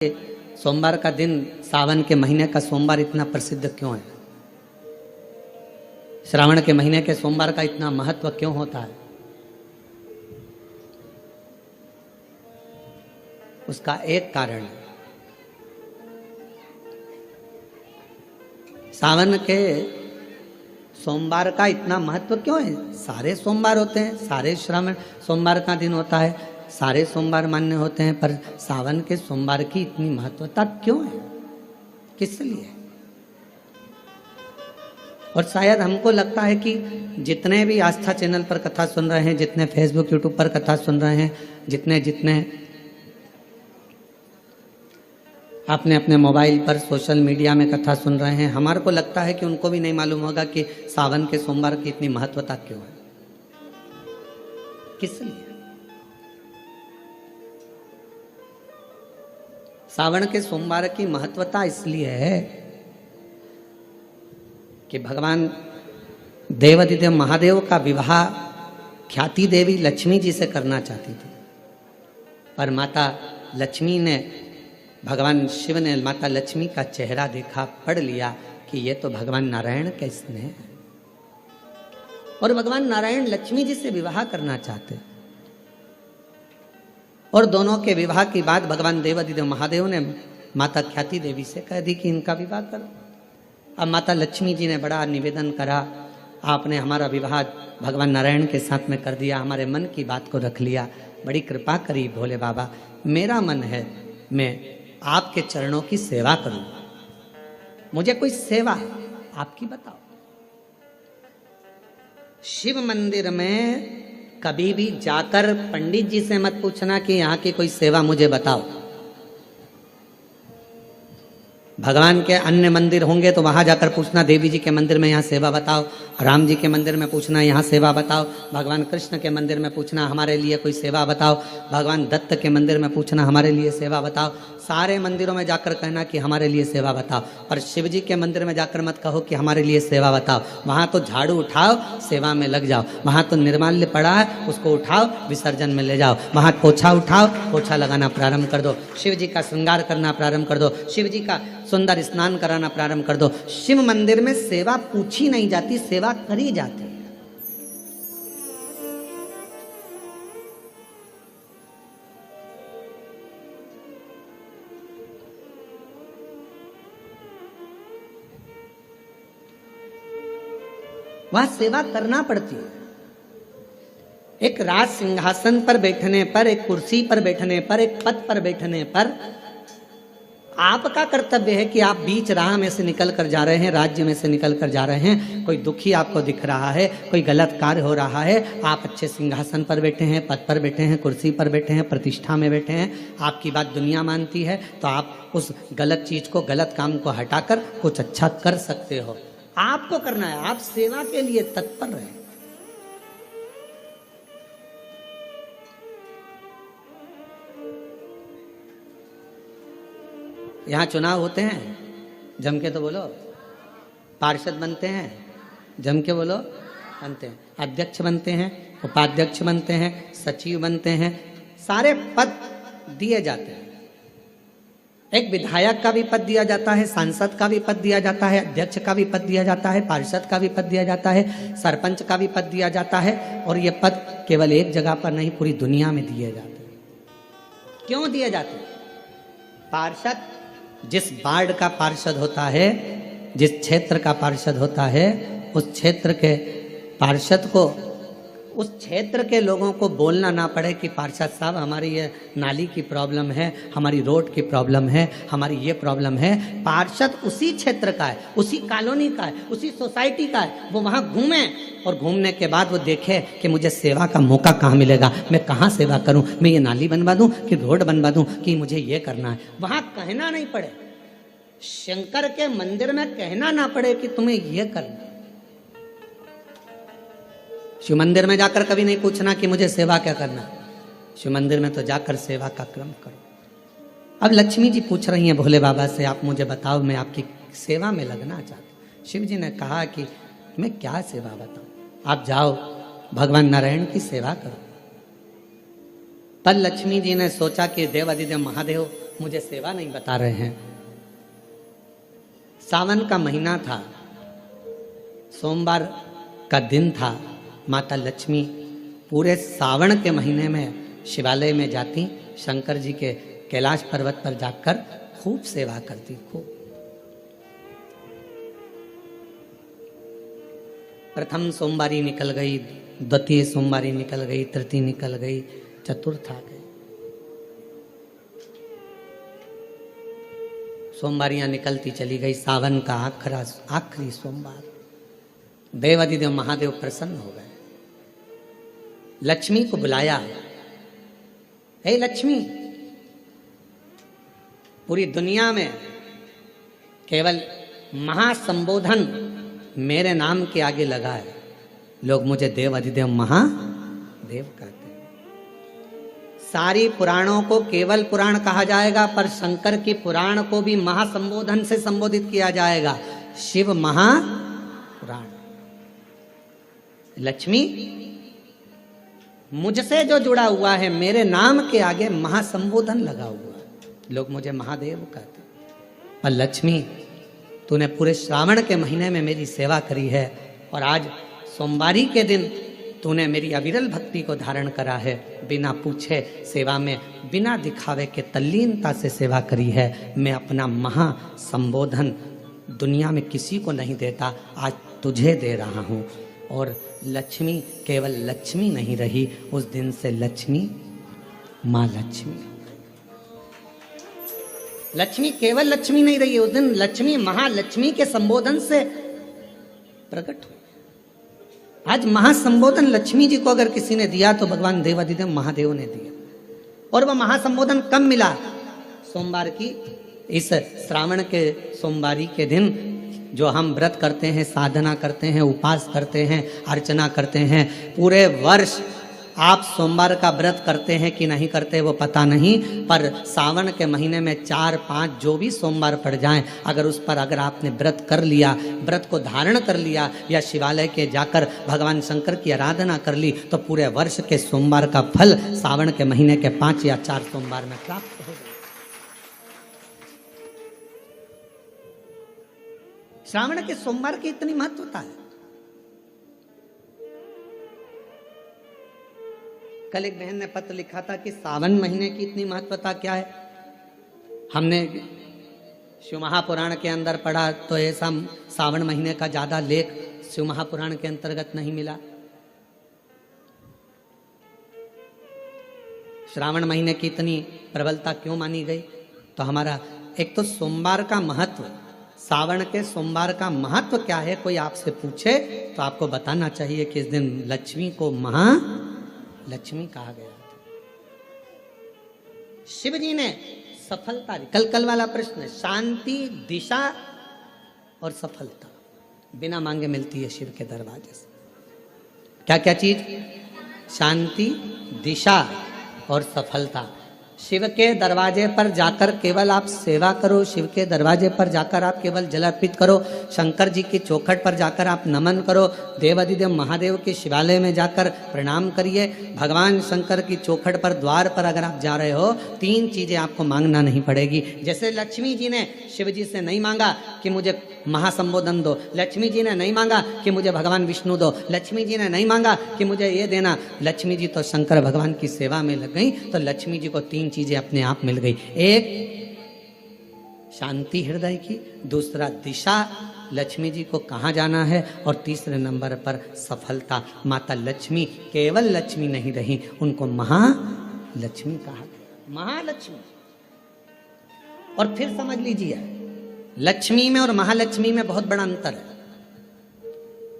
सोमवार का दिन सावन के महीने का सोमवार इतना प्रसिद्ध क्यों है? श्रावण के महीने के सोमवार का इतना महत्व क्यों होता है? उसका एक कारण है। सावन के सोमवार का इतना महत्व क्यों है? सारे सोमवार होते हैं, सारे श्रावण सोमवार का दिन होता है, सारे सोमवार मान्य होते हैं, पर सावन के सोमवार की इतनी महत्वता क्यों है? किस लिए? और शायद हमको लगता है कि जितने भी आस्था चैनल पर कथा सुन रहे हैं, जितने फेसबुक यूट्यूब पर कथा सुन रहे हैं, जितने आपने अपने मोबाइल पर सोशल मीडिया में कथा सुन रहे हैं, हमारे को लगता है कि उनको भी नहीं मालूम होगा कि सावन के सोमवार की इतनी महत्वता क्यों है, किस लिए। सावन के सोमवार की महत्वता इसलिए है कि भगवान देवाधिदेव महादेव का विवाह ख्याति देवी लक्ष्मी जी से करना चाहती थी, पर माता लक्ष्मी ने, भगवान शिव ने माता लक्ष्मी का चेहरा देखा, पढ़ लिया कि ये तो भगवान नारायण का स्नेह है, और भगवान नारायण लक्ष्मी जी से विवाह करना चाहते। और दोनों के विवाह के बाद भगवान देवाधिदेव महादेव ने माता ख्याति देवी से कह दी कि इनका विवाह करो। अब माता लक्ष्मी जी ने बड़ा निवेदन करा, आपने हमारा विवाह भगवान नारायण के साथ में कर दिया, हमारे मन की बात को रख लिया, बड़ी कृपा करी भोले बाबा, मेरा मन है मैं आपके चरणों की सेवा करूं, मुझे कोई सेवा आपकी बताओ। शिव मंदिर में कभी भी जाकर पंडित जी से मत पूछना कि यहाँ की कोई सेवा मुझे बताओ। भगवान के अन्य मंदिर होंगे तो वहां जाकर पूछना, देवी जी के मंदिर में यहाँ सेवा बताओ, राम जी के मंदिर में पूछना यहाँ सेवा बताओ, भगवान कृष्ण के मंदिर में पूछना हमारे लिए कोई सेवा बताओ, भगवान दत्त के मंदिर में पूछना हमारे लिए सेवा बताओ। सारे मंदिरों में जाकर कहना कि हमारे लिए सेवा बताओ, पर शिव जी के मंदिर में जाकर मत कहो कि हमारे लिए सेवा बताओ। वहां तो झाड़ू उठाओ, सेवा में लग जाओ। वहां तो निर्माल्य पड़ा है, उसको उठाओ, विसर्जन में ले जाओ। वहां पोछा उठाओ, पोछा लगाना प्रारंभ कर दो, शिव जी का श्रृंगार करना प्रारंभ कर दो, शिव जी का सुंदर स्नान कराना प्रारंभ कर दो। शिव मंदिर में सेवा पूछी नहीं जाती, सेवा करी जाती है। वहां सेवा करना पड़ती है। एक राज सिंहासन पर बैठने पर, एक कुर्सी पर बैठने पर, एक पद पर बैठने पर आपका कर्तव्य है कि आप बीच राह में से निकल कर जा रहे हैं, राज्य में से निकल कर जा रहे हैं, कोई दुखी आपको दिख रहा है, कोई गलत कार्य हो रहा है, आप अच्छे सिंहासन पर बैठे हैं, पद पर बैठे हैं, कुर्सी पर बैठे हैं, प्रतिष्ठा में बैठे हैं, आपकी बात दुनिया मानती है, तो आप उस गलत चीज को, गलत काम को हटाकर कुछ अच्छा कर सकते हो। आपको करना है, आप सेवा के लिए तत्पर रहें। यहाँ चुनाव होते हैं, जम के तो बोलो, पार्षद बनते हैं, जम के बोलो, बनते हैं, अध्यक्ष बनते हैं, उपाध्यक्ष बनते हैं, सचिव बनते हैं, सारे पद दिए जाते हैं। एक विधायक का भी पद दिया जाता है, सांसद का भी पद दिया जाता है, अध्यक्ष का भी पद दिया जाता है, पार्षद का भी पद दिया जाता है, सरपंच का भी पद दिया जाता है, और ये पद केवल एक जगह पर नहीं, पूरी दुनिया में दिए जाते हैं। क्यों दिए जाते हैं? पार्षद जिस वार्ड का पार्षद होता है, जिस क्षेत्र का पार्षद होता है, उस क्षेत्र के पार्षद को, उस क्षेत्र के लोगों को बोलना ना पड़े कि पार्षद साहब हमारी ये नाली की प्रॉब्लम है, हमारी रोड की प्रॉब्लम है, हमारी ये प्रॉब्लम है। पार्षद उसी क्षेत्र का है, उसी कॉलोनी का है, उसी सोसाइटी का है, वो वहाँ घूमे और घूमने के बाद वो देखे कि मुझे सेवा का मौका कहाँ मिलेगा, मैं कहाँ सेवा करूँ, मैं ये नाली बनवा दूँ कि रोड बनवा दूँ कि मुझे ये करना है। वहाँ कहना नहीं पड़े, शंकर के मंदिर में कहना ना पड़े कि तुम्हें ये करना। शिव मंदिर में जाकर कभी नहीं पूछना कि मुझे सेवा क्या करना, शिव मंदिर में तो जाकर सेवा का क्रम करो। अब लक्ष्मी जी पूछ रही हैं भोले बाबा से, आप मुझे बताओ, मैं आपकी सेवा में लगना चाहती हूँ। शिव जी ने कहा कि मैं क्या सेवा बताऊं, आप जाओ भगवान नारायण की सेवा करो। पर लक्ष्मी जी ने सोचा कि देवाधिदेव महादेव मुझे सेवा नहीं बता रहे हैं। सावन का महीना था, सोमवार का दिन था। माता लक्ष्मी पूरे सावन के महीने में शिवालय में जाती, शंकर जी के कैलाश पर्वत पर जाकर खूब सेवा करती, खूब। प्रथम सोमवारी निकल गई, द्वितीय सोमवारी निकल गई, तृतीय निकल गई, चतुर्थ आ गई। सोमवारियां निकलती चली गई। सावन का आखिरी सोमवार, देवाधिदेव महादेव प्रसन्न हो गए। लक्ष्मी को बुलाया, हे लक्ष्मी, पूरी दुनिया में केवल महासंबोधन मेरे नाम के आगे लगा है। लोग मुझे देव अधिदेव महादेव कहते हैं। सारी पुराणों को केवल पुराण कहा जाएगा, पर शंकर की पुराण को भी महासंबोधन से संबोधित किया जाएगा, शिव महापुराण। लक्ष्मी, मुझसे जो जुड़ा हुआ है, मेरे नाम के आगे महासंबोधन लगा हुआ है, लोग मुझे महादेव कहते हैं। पर लक्ष्मी, तूने पूरे श्रावण के महीने में मेरी सेवा करी है, और आज सोमवारी के दिन तूने मेरी अविरल भक्ति को धारण करा है। बिना पूछे सेवा में, बिना दिखावे के तल्लीनता से सेवा करी है। मैं अपना महासंबोधन दुनिया में किसी को नहीं देता, आज तुझे दे रहा हूँ। और लक्ष्मी केवल लक्ष्मी नहीं रही, उस दिन से लक्ष्मी माँ लक्ष्मी। लक्ष्मी केवल लक्ष्मी नहीं रही, उस दिन लक्ष्मी महालक्ष्मी के संबोधन से प्रकट हुई। आज महासंबोधन लक्ष्मी जी को अगर किसी ने दिया तो भगवान देवाधिदेव महादेव ने दिया। और वह महासंबोधन कब मिला? सोमवार की इस श्रावण के सोमवारी के दिन, जो हम व्रत करते हैं, साधना करते हैं, उपास करते हैं, अर्चना करते हैं। पूरे वर्ष आप सोमवार का व्रत करते हैं कि नहीं करते वो पता नहीं, पर सावन के महीने में 4-5 जो भी सोमवार पड़ जाएं, अगर उस पर अगर आपने व्रत कर लिया, व्रत को धारण कर लिया, या शिवालय के जाकर भगवान शंकर की आराधना कर ली, तो पूरे वर्ष के सोमवार का फल सावन के महीने के 5 या 4 सोमवार में प्राप्त हो जाए। श्रावण के सोमवार की इतनी महत्वता है। कल एक बहन ने पत्र लिखा था कि सावन महीने की इतनी महत्वता क्या है। हमने शिव महापुराण के अंदर पढ़ा तो ऐसा सावन महीने का ज्यादा लेख शिव महापुराण के अंतर्गत नहीं मिला। श्रावण महीने की इतनी प्रबलता क्यों मानी गई? तो हमारा एक तो सोमवार का महत्व, सावन के सोमवार का महत्व क्या है, कोई आपसे पूछे तो आपको बताना चाहिए कि इस दिन लक्ष्मी को महालक्ष्मी कहा गया था। शिव जी ने सफलता, कल वाला प्रश्न, शांति, दिशा और सफलता बिना मांगे मिलती है शिव के दरवाजे से। क्या क्या चीज? शांति, दिशा और सफलता। शिव के दरवाजे पर जाकर केवल आप सेवा करो, शिव के दरवाजे पर जाकर आप केवल जल अर्पित करो, शंकर जी की चौखट पर जाकर आप नमन करो, देवाधिदेव महादेव के शिवालय में जाकर प्रणाम करिए। भगवान शंकर की चौखट पर, द्वार पर अगर आप जा रहे हो, 3 चीजें आपको मांगना नहीं पड़ेगी। जैसे लक्ष्मी जी ने शिव जी से नहीं मांगा कि मुझे महासंबोधन दो, लक्ष्मी जी ने नहीं मांगा कि मुझे भगवान विष्णु दो, लक्ष्मी जी ने नहीं मांगा कि मुझे ये देना। लक्ष्मी जी तो शंकर भगवान की सेवा में लग गई, तो लक्ष्मी जी को 3 चीजें अपने आप मिल गई। एक शांति हृदय की, दूसरा दिशा, लक्ष्मी जी को कहाँ जाना है, और तीसरे नंबर पर सफलता। माता लक्ष्मी केवल लक्ष्मी नहीं रही, उनको महालक्ष्मी कहा गया, महालक्ष्मी। और फिर समझ लीजिए, लक्ष्मी में और महालक्ष्मी में बहुत बड़ा अंतर है।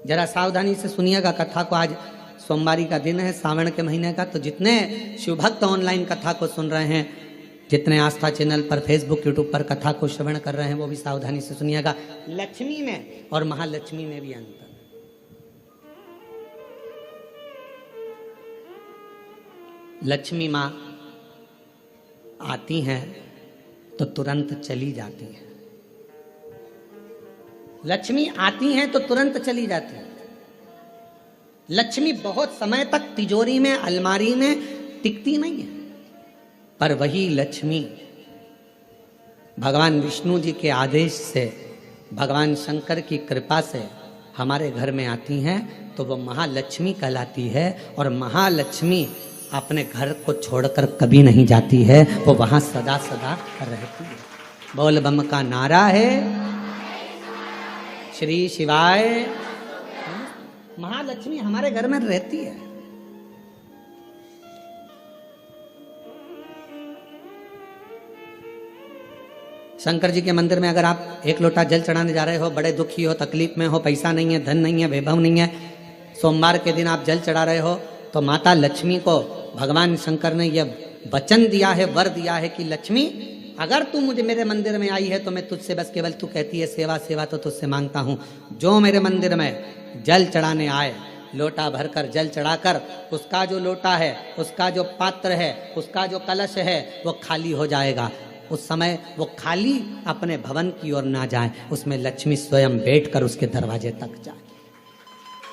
जरा सावधानी से सुनिएगा कथा को। आज सोमवारी का दिन है, सावन के महीने का, तो जितने शिवभक्त ऑनलाइन कथा को सुन रहे हैं, जितने आस्था चैनल पर, फेसबुक, यूट्यूब पर कथा को श्रवण कर रहे हैं, वो भी सावधानी से सुनिएगा। लक्ष्मी में और महालक्ष्मी में भी अंतर है। लक्ष्मी माँ आती हैं तो तुरंत चली जाती हैं। लक्ष्मी आती हैं तो तुरंत चली जाती हैं। लक्ष्मी बहुत समय तक तिजोरी में, अलमारी में टिकती नहीं है, पर वही लक्ष्मी भगवान विष्णु जी के आदेश से, भगवान शंकर की कृपा से हमारे घर में आती हैं तो वो महालक्ष्मी कहलाती है। और महालक्ष्मी अपने घर को छोड़कर कभी नहीं जाती है, वो वहाँ सदा सदा रहती है। बोल बम का नारा है, श्री शिवाय। महालक्ष्मी हमारे घर में रहती है। शंकर जी के मंदिर में अगर आप एक लोटा जल चढ़ाने जा रहे हो, बड़े दुखी हो, तकलीफ में हो, पैसा नहीं है, धन नहीं है, वैभव नहीं है, सोमवार के दिन आप जल चढ़ा रहे हो, तो माता लक्ष्मी को भगवान शंकर ने यह वचन दिया है, वर दिया है कि लक्ष्मी अगर तू मुझे मेरे मंदिर में आई है तो मैं तुझसे बस केवल, तू कहती है सेवा सेवा तो तुझसे मांगता हूँ, जो मेरे मंदिर में जल चढ़ाने आए, लोटा भरकर जल चढ़ाकर उसका जो लोटा है, उसका जो पात्र है, उसका जो कलश है वो खाली हो जाएगा। उस समय वो खाली अपने भवन की ओर ना जाए, उसमें लक्ष्मी स्वयं बैठकर उसके दरवाजे तक जाए।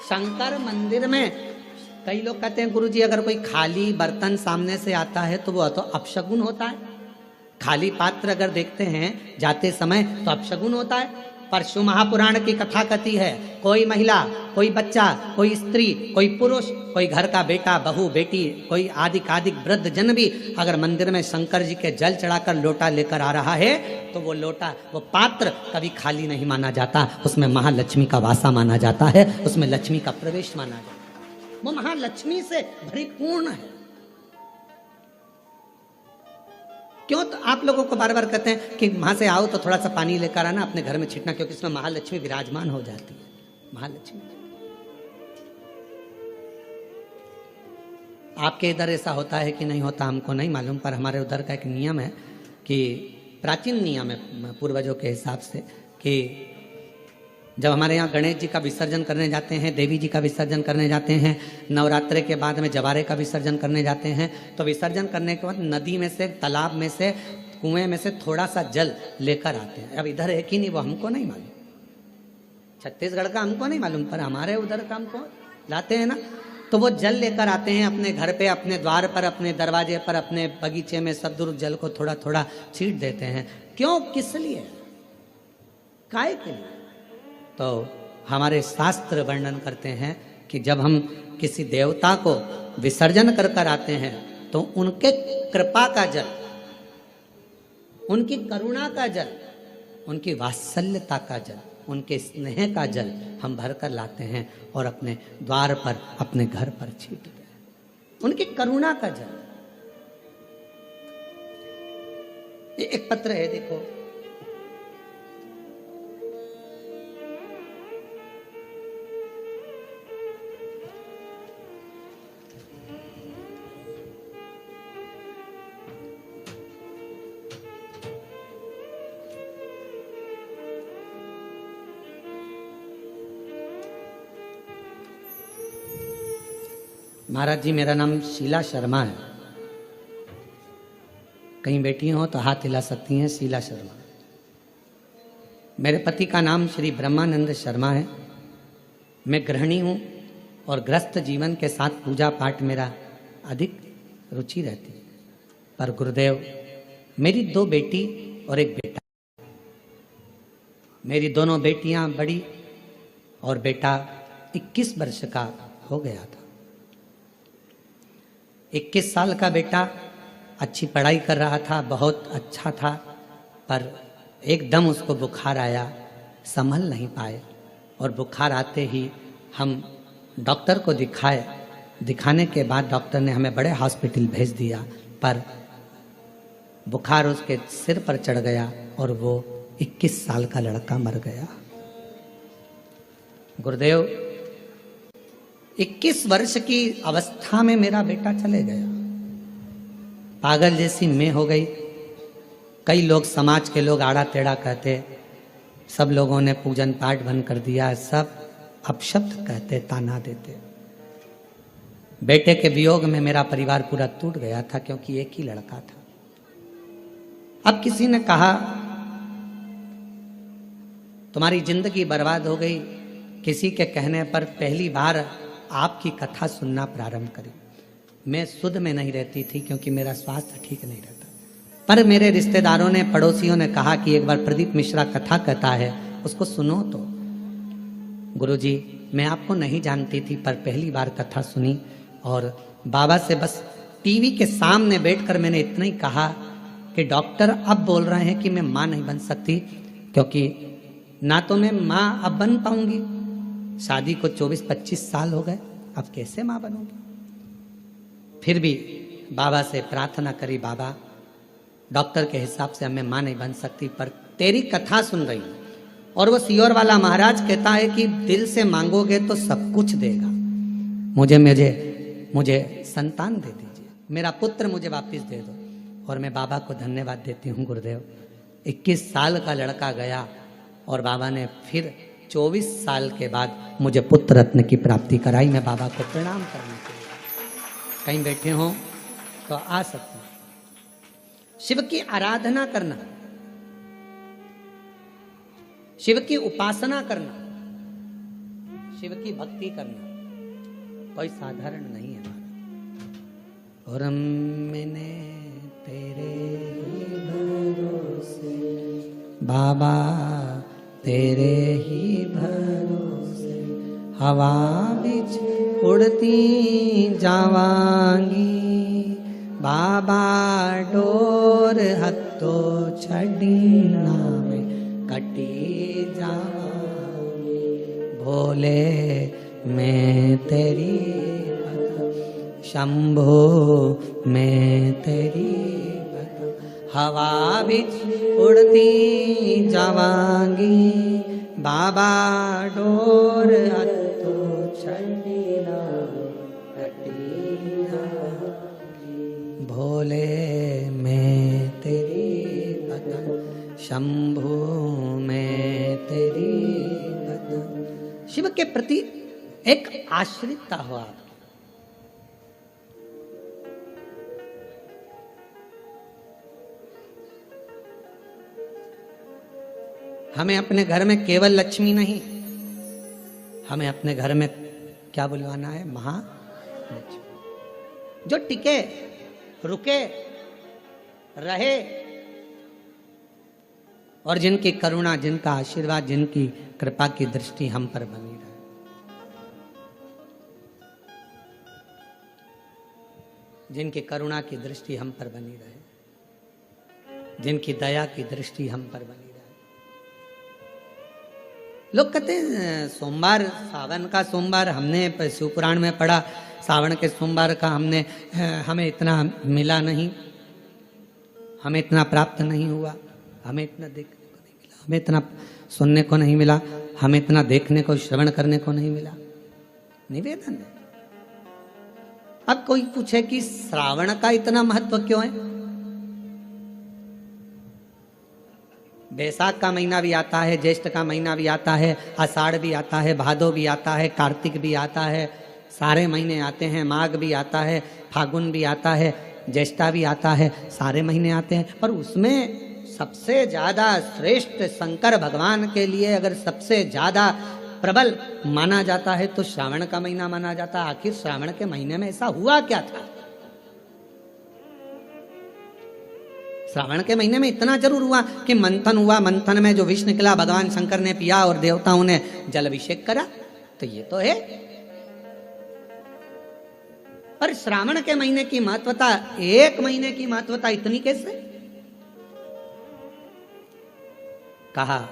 शंकर मंदिर में कई लोग कहते हैं गुरुजी अगर कोई खाली बर्तन सामने से आता है तो वो तो अपशगुन होता है। खाली पात्र अगर देखते हैं जाते समय तो अपशगुन होता है। परशु महापुराण की कथा कथी है, कोई महिला, कोई बच्चा, कोई स्त्री, कोई पुरुष, कोई घर का बेटा, बहू, बेटी, कोई आदिक वृद्ध जन भी अगर मंदिर में शंकर जी के जल चढ़ाकर लोटा लेकर आ रहा है तो वो लोटा, वो पात्र कभी खाली नहीं माना जाता, उसमें महालक्ष्मी का वासा माना जाता है, उसमें लक्ष्मी का प्रवेश माना जाता है। वो महालक्ष्मी से परिपूर्ण है। क्यों? तो आप लोगों को बार बार कहते हैं कि वहां से आओ तो थोड़ा सा पानी लेकर आना, अपने घर में छिटना, क्योंकि इसमें महालक्ष्मी विराजमान हो जाती है। महालक्ष्मी आपके इधर ऐसा होता है कि नहीं होता हमको नहीं मालूम, पर हमारे उधर का एक नियम है कि प्राचीन नियम है पूर्वजों के हिसाब से कि जब हमारे यहाँ गणेश जी का विसर्जन करने जाते हैं, देवी जी का विसर्जन करने जाते हैं, नवरात्रे के बाद में जवारे का विसर्जन करने जाते हैं, तो विसर्जन करने के बाद नदी में से, तालाब में से, कुएं में से थोड़ा सा जल लेकर आते हैं। अब इधर है कि नहीं वो हमको नहीं मालूम, छत्तीसगढ़ का हमको नहीं मालूम, पर हमारे उधर का हमको लाते हैं ना, तो वो जल लेकर आते हैं अपने घर पे, अपने द्वार पर, अपने दरवाजे पर, अपने बगीचे में सब दूर जल को थोड़ा थोड़ा छींट देते हैं। क्यों? किस लिए? काय के लिए? तो हमारे शास्त्र वर्णन करते हैं कि जब हम किसी देवता को विसर्जन कर कर आते हैं तो उनके कृपा का जल, उनकी करुणा का जल, उनकी वात्सल्यता का जल, उनके स्नेह का जल हम भर कर लाते हैं और अपने द्वार पर, अपने घर पर छींटते हैं। उनकी करुणा का जल। ये एक पत्र है, देखो, महाराज जी मेरा नाम शीला शर्मा है, कहीं बेटी हो तो हाथ हिला सकती हैं, शीला शर्मा। मेरे पति का नाम श्री ब्रह्मानंद शर्मा है। मैं गृहिणी हूँ और गृहस्थ जीवन के साथ पूजा पाठ मेरा अधिक रुचि रहती है। पर गुरुदेव, मेरी 2 बेटी और 1 बेटा, मेरी दोनों बेटियां बड़ी और बेटा 21 वर्ष का हो गया था। 21 साल का बेटा अच्छी पढ़ाई कर रहा था, बहुत अच्छा था, पर एकदम उसको बुखार आया, संभल नहीं पाए और बुखार आते ही हम डॉक्टर को दिखाए। दिखाने के बाद डॉक्टर ने हमें बड़े हॉस्पिटल भेज दिया, पर बुखार उसके सिर पर चढ़ गया और वो 21 साल का लड़का मर गया। गुरुदेव, 21 वर्ष की अवस्था में मेरा बेटा चले गया। पागल जैसी मैं हो गई। कई लोग, समाज के लोग आड़ा टेढ़ा कहते, सब लोगों ने पूजन पाठ बंद कर दिया, सब अपशब्द कहते, ताना देते। बेटे के वियोग में मेरा परिवार पूरा टूट गया था, क्योंकि एक ही लड़का था। अब किसी ने कहा तुम्हारी जिंदगी बर्बाद हो गई। किसी के कहने पर पहली बार आपकी कथा सुनना प्रारंभ करी। मैं शुद्ध में नहीं रहती थी, क्योंकि मेरा स्वास्थ्य ठीक नहीं रहता। पर मेरे रिश्तेदारों ने, पड़ोसियों ने कहा कि एक बार प्रदीप मिश्रा कथा कहता है, उसको सुनो तो। गुरुजी, मैं आपको नहीं जानती थी, पर पहली बार कथा सुनी और बाबा से बस टीवी के सामने बैठकर मैंने इतना ही कहा कि डॉक्टर अब बोल रहे हैं कि मैं माँ नहीं बन सकती, क्योंकि ना तो मैं माँ अब बन पाऊंगी, शादी को 24-25 साल हो गए, अब कैसे माँ बनूंगी। फिर भी बाबा से प्रार्थना करी, बाबा डॉक्टर के हिसाब से मैं माँ नहीं बन सकती, पर तेरी कथा सुन रही हूँ और वो सियोर वाला महाराज कहता है कि दिल से मांगोगे तो सब कुछ देगा, मुझे मुझे मुझे संतान दे दीजिए, मेरा पुत्र मुझे वापस दे दो। और मैं बाबा को धन्यवाद देती हूँ गुरुदेव। 21 साल का लड़का गया और बाबा ने फिर 24 साल के बाद मुझे पुत्र रत्न की प्राप्ति कराई। मैं बाबा को प्रणाम करने के लिए, कहीं बैठे हों तो आ सकते हैं। शिव की आराधना करना, शिव की उपासना करना, शिव की भक्ति करना कोई साधारण नहीं है। और मैंने तेरे ही भरोसे बाबा, तेरे ही भरोसे हवा बिच उड़ती जावांगी, बाबा डोर हत्तो छड़ी नावे कटी जावांगी, भोले मैं तेरी शंभो मैं तेरी हवा बिच उड़ती जावांगी, बाबा डोर हत्तो छड़ी नावे कटी जावांगी, भोले मैं तेरी भगत शंभो मैं तेरी भगत। शिव के प्रति एक आश्रितता हो आप। हमें अपने घर में केवल लक्ष्मी नहीं, हमें अपने घर में क्या बुलवाना है, महालक्ष्मी, जो टिके रुके रहे और जिनकी करुणा, जिनका आशीर्वाद, जिनकी कृपा की दृष्टि हम पर बनी रहे। जिनकी करुणा की दृष्टि हम पर बनी रहे, जिनकी दया की दृष्टि हम पर बनी रहे। लोग कहते हैं सोमवार, सावन का सोमवार, हमने शिव पुराण में पढ़ा, सावन के सोमवार का हमें इतना मिला नहीं, हमें इतना प्राप्त नहीं हुआ, हमें इतना देखने को नहीं मिला, हमें इतना सुनने को नहीं मिला, हमें इतना देखने को, श्रवण करने को नहीं मिला। निवेदन है। अब कोई पूछे कि श्रावण का इतना महत्व क्यों है? बैसाख का महीना भी आता है, ज्येष्ठ का महीना भी आता है, आषाढ़ भी आता है, भादो भी आता है, कार्तिक भी आता है, सारे महीने आते हैं, माघ भी आता है, फागुन भी आता है, ज्येष्ठा भी आता है, सारे महीने आते हैं। पर उसमें सबसे ज्यादा श्रेष्ठ शंकर भगवान के लिए अगर सबसे ज्यादा प्रबल माना जाता है तो श्रावण का महीना माना जाता है। आखिर श्रावण के महीने में ऐसा हुआ क्या था? श्रावण के महीने में इतना जरूर हुआ कि मंथन हुआ, मंथन में जो विष निकला भगवान शंकर ने पिया और देवताओं ने जल अभिषेक करा, तो ये तो है। पर श्रावण के महीने की महत्वता, एक महीने की महत्वता इतनी कैसे? कहा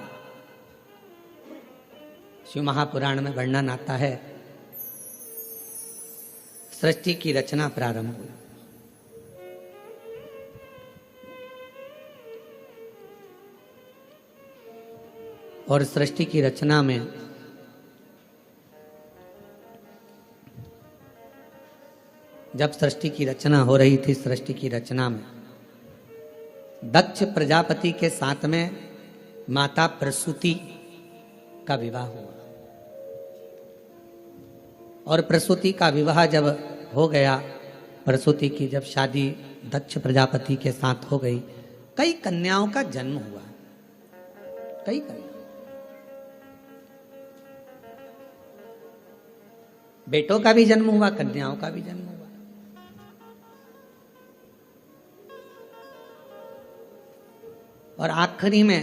शिव महापुराण में वर्णन आता है, सृष्टि की रचना प्रारंभ हुई। और सृष्टि की रचना में जब सृष्टि की रचना हो रही थी, सृष्टि की रचना में दक्ष प्रजापति के साथ में माता प्रसूति का विवाह हुआ। और प्रसूति का विवाह जब हो गया, प्रसूति की जब शादी दक्ष प्रजापति के साथ हो गई, कई कन्याओं का जन्म हुआ, कई कन्या, बेटों का भी जन्म हुआ, कन्याओं का भी जन्म हुआ। और आखिरी में,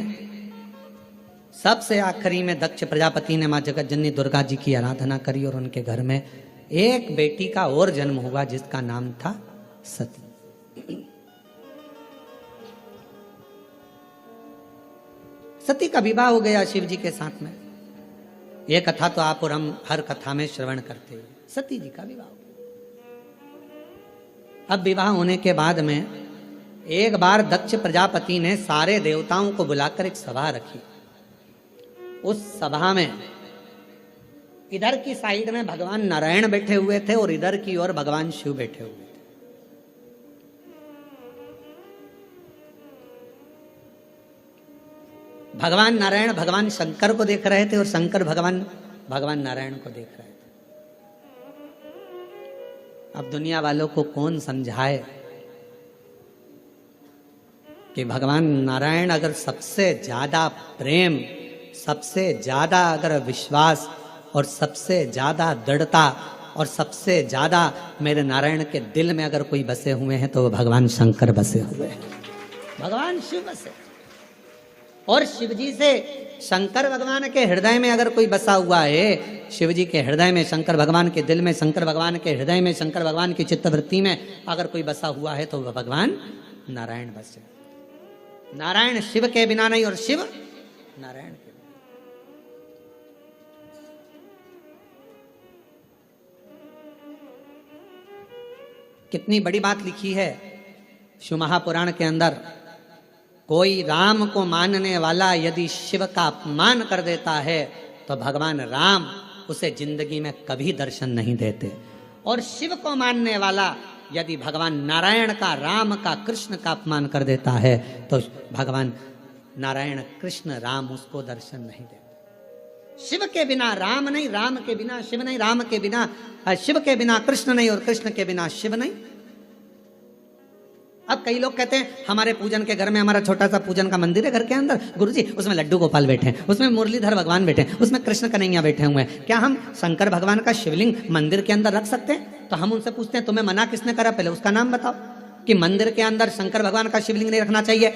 सबसे आखिरी में दक्ष प्रजापति ने माँ जगत जननी दुर्गा जी की आराधना करी और उनके घर में एक बेटी का और जन्म हुआ जिसका नाम था सती। सती का विवाह हो गया शिव जी के साथ में। यह कथा तो आप और हम हर कथा में श्रवण करते हैं। सती जी का विवाह हो गया। अब विवाह होने के बाद में एक बार दक्ष प्रजापति ने सारे देवताओं को बुलाकर एक सभा रखी। उस सभा में इधर की साइड में भगवान नारायण बैठे हुए थे और इधर की ओर भगवान शिव बैठे हुए थे। भगवान नारायण भगवान शंकर को देख रहे थे और शंकर भगवान नारायण को देख रहे थे। अब दुनिया वालों को कौन समझाए कि भगवान नारायण अगर सबसे ज्यादा प्रेम, सबसे ज्यादा अगर विश्वास और सबसे ज्यादा दृढ़ता और सबसे ज्यादा मेरे नारायण के दिल में अगर कोई बसे हुए हैं तो वो भगवान शंकर बसे हुए हैं, भगवान शिव बसे। और शिव जी से शंकर भगवान के हृदय में अगर कोई बसा हुआ है, शिव जी के हृदय में, शंकर भगवान के दिल में, शंकर भगवान के हृदय में, शंकर भगवान की चित्तवृत्ति में अगर कोई बसा हुआ है तो वह भगवान नारायण बसे। नारायण शिव के बिना नहीं और शिव नारायण के बिना। कितनी बड़ी बात लिखी है शिव महापुराण के अंदर। कोई राम को मानने वाला यदि शिव का अपमान कर देता है तो भगवान राम उसे जिंदगी में कभी दर्शन नहीं देते। और शिव को मानने वाला यदि भगवान नारायण का, राम का, कृष्ण का अपमान कर देता है तो भगवान नारायण, कृष्ण, राम उसको दर्शन नहीं देते। शिव के बिना राम नहीं, राम के बिना शिव नहीं, राम के बिना, शिव के बिना कृष्ण नहीं और कृष्ण के बिना शिव नहीं। अब कई लोग कहते हैं हमारे पूजन के घर में, हमारा छोटा सा पूजन का मंदिर है घर के अंदर, गुरुजी उसमें लड्डू गोपाल बैठे हैं, उसमें मुरलीधर भगवान बैठे हैं, उसमें कृष्ण कन्हैया बैठे हुए हैं, क्या हम शंकर भगवान का शिवलिंग मंदिर के अंदर रख सकते हैं? तो हम उनसे पूछते हैं तुम्हें मना किसने करा, पहले उसका नाम बताओ कि मंदिर के अंदर शंकर भगवान का शिवलिंग नहीं रखना चाहिए।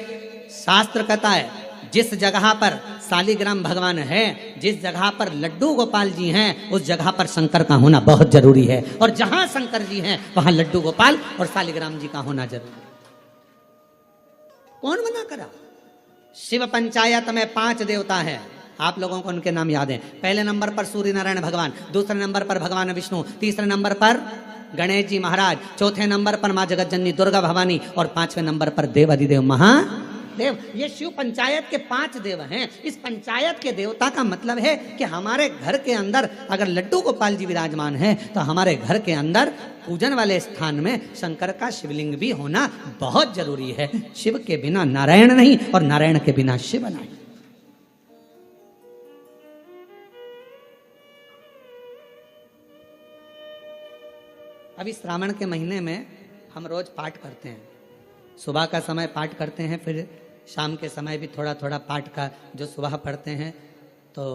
शास्त्र कहता है जिस जगह पर शालिग्राम भगवान है, जिस जगह पर लड्डू गोपाल जी हैं, उस जगह पर शंकर का होना बहुत जरूरी है। और जहां शंकर जी हैं वहां लड्डू गोपाल और शालिग्राम जी का होना जरूरी है। कौन मना करा? शिव पंचायत में 5 देवता हैं, आप लोगों को उनके नाम याद हैं। पहले नंबर पर सूर्य नारायण भगवान, दूसरे नंबर पर भगवान विष्णु, तीसरे नंबर पर गणेश जी महाराज, चौथे नंबर पर माँ जगत जननी दुर्गा भवानी और 5वें नंबर पर देव अधिदेव महादेव। ये शिव पंचायत के 5 देव हैं। इस पंचायत के देवता का मतलब है कि हमारे घर के अंदर अगर लड्डू गोपाल जी विराजमान है तो हमारे घर के अंदर पूजन वाले स्थान में शंकर का शिवलिंग भी होना बहुत जरूरी है। शिव के बिना नारायण नहीं और नारायण के बिना शिव नहीं। अभी श्रावण के महीने में हम रोज पाठ करते हैं। सुबह का समय पाठ करते हैं, फिर शाम के समय भी थोड़ा थोड़ा पाठ का जो सुबह पढ़ते हैं। तो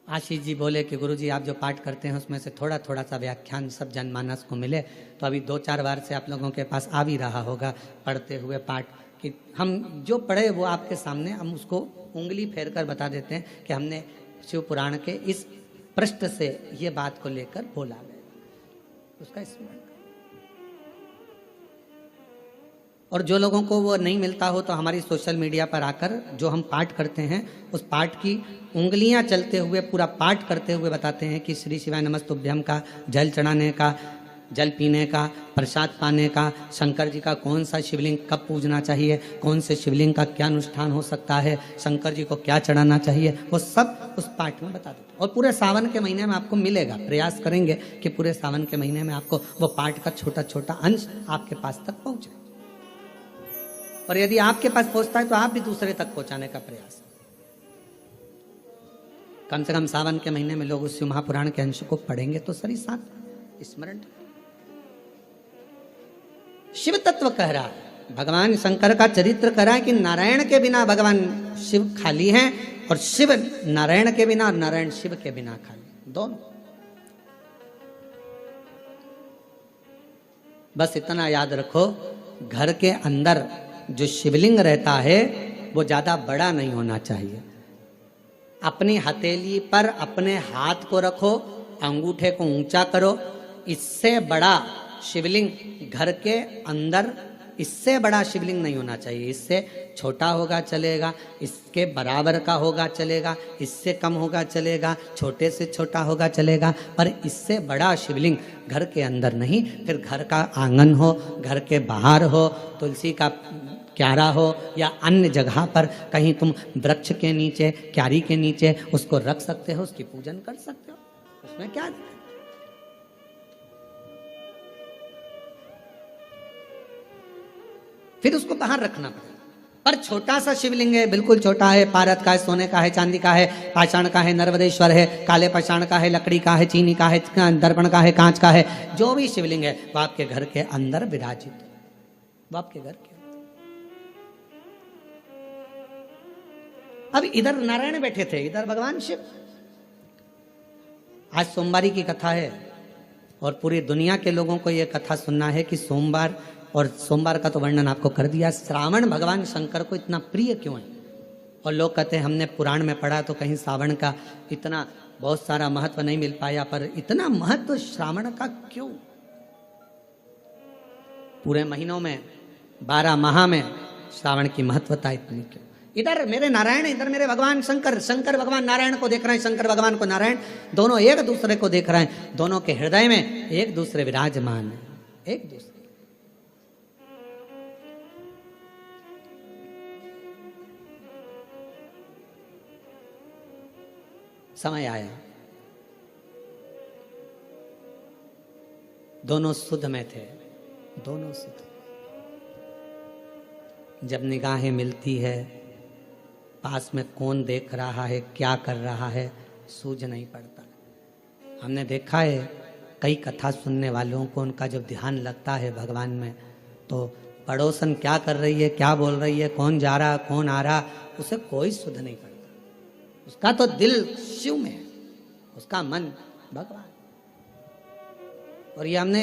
आशीष जी बोले कि गुरुजी आप जो पाठ करते हैं उसमें से थोड़ा थोड़ा सा व्याख्यान सब जनमानस को मिले। तो अभी 2-4 बार से आप लोगों के पास आ भी रहा होगा पढ़ते हुए पाठ कि हम जो पढ़े वो आपके सामने हम उसको उंगली फेर कर बता देते हैं कि हमने शिव पुराण के इस पृष्ठ से ये बात को लेकर बोला है, उसका स्मरण। और जो लोगों को वो नहीं मिलता हो तो हमारी सोशल मीडिया पर आकर जो हम पाठ करते हैं उस पाठ की उंगलियां चलते हुए पूरा पाठ करते हुए बताते हैं कि श्री शिवाय नमस्तुभ्यम का जल चढ़ाने का, जल पीने का, प्रसाद पाने का, शंकर जी का कौन सा शिवलिंग कब पूजना चाहिए, कौन से शिवलिंग का क्या अनुष्ठान हो सकता है, शंकर जी को क्या चढ़ाना चाहिए, वो सब उस पाठ में बता देते हैं। और पूरे सावन के महीने में आपको मिलेगा। प्रयास करेंगे कि पूरे सावन के महीने में आपको वो पाठ का छोटा छोटा अंश आपके पास तक पहुंचे। और यदि आपके पास पहुंचता है तो आप भी दूसरे तक पहुंचाने का प्रयास। कम से कम सावन के महीने में लोग उस शिव महापुराण के अंश को पढ़ेंगे तो सही साथ स्मरण। शिव तत्व कह रहा है, भगवान शंकर का चरित्र कह रहा है कि नारायण के बिना भगवान शिव खाली हैं और शिव नारायण के बिना और नारायण शिव के बिना खाली, दोनों। बस इतना याद रखो, घर के अंदर जो शिवलिंग रहता है वो ज़्यादा बड़ा नहीं होना चाहिए। अपनी हथेली पर अपने हाथ को रखो, अंगूठे को ऊंचा करो। इससे बड़ा शिवलिंग घर के अंदर, इससे बड़ा शिवलिंग नहीं होना चाहिए। इससे छोटा होगा चलेगा, इसके बराबर का होगा चलेगा, इससे कम होगा चलेगा, छोटे से छोटा होगा चलेगा, पर इससे बड़ा शिवलिंग घर के अंदर नहीं। फिर घर का आंगन हो, घर के बाहर हो, तुलसी का क्यारा हो या अन्य जगह पर कहीं तुम वृक्ष के नीचे, क्यारी के नीचे उसको रख सकते हो, उसकी पूजन कर सकते हो, उसमें क्या दिक्कत। फिर उसको बाहर रखना पड़ेगा। पर छोटा सा शिवलिंग है, बिल्कुल छोटा है, पारद का है, सोने का है, चांदी का है, पाषाण का है, नर्मदेश्वर है, काले पाषाण का है, लकड़ी का है, चीनी का है, दर्पण का है, कांच का है, जो भी शिवलिंग है वो आपके घर के अंदर विराजित है, वो आपके घर के। अब इधर नारायण बैठे थे, इधर भगवान शिव। आज सोमवारी की कथा है और पूरी दुनिया के लोगों को यह कथा सुनना है कि सोमवार, और सोमवार का तो वर्णन आपको कर दिया, श्रावण भगवान शंकर को इतना प्रिय क्यों है। और लोग कहते हैं हमने पुराण में पढ़ा तो कहीं श्रावण का इतना बहुत सारा महत्व नहीं मिल पाया, पर इतना महत्व श्रावण का क्यों? पूरे महीनों में 12 माह में श्रावण की महत्वता इतनी क्यों? इधर मेरे नारायण, इधर मेरे भगवान शंकर, शंकर भगवान नारायण को देख रहे हैं, शंकर भगवान को नारायण, दोनों एक दूसरे को देख रहे हैं, दोनों के हृदय में एक दूसरे विराजमान है, एक दूसरे। समय आया, दोनों शुद्ध में थे, दोनों शुद्ध। जब निगाहें मिलती है, पास में कौन देख रहा है, क्या कर रहा है, सूझ नहीं पड़ता। हमने देखा है कई कथा सुनने वालों को, उनका जब ध्यान लगता है भगवान में, तो पड़ोसन क्या कर रही है, क्या बोल रही है, कौन जा रहा, कौन आ रहा, उसे कोई सुध नहीं पड़ता। उसका तो दिल शिव में है, उसका मन भगवान। और ये हमने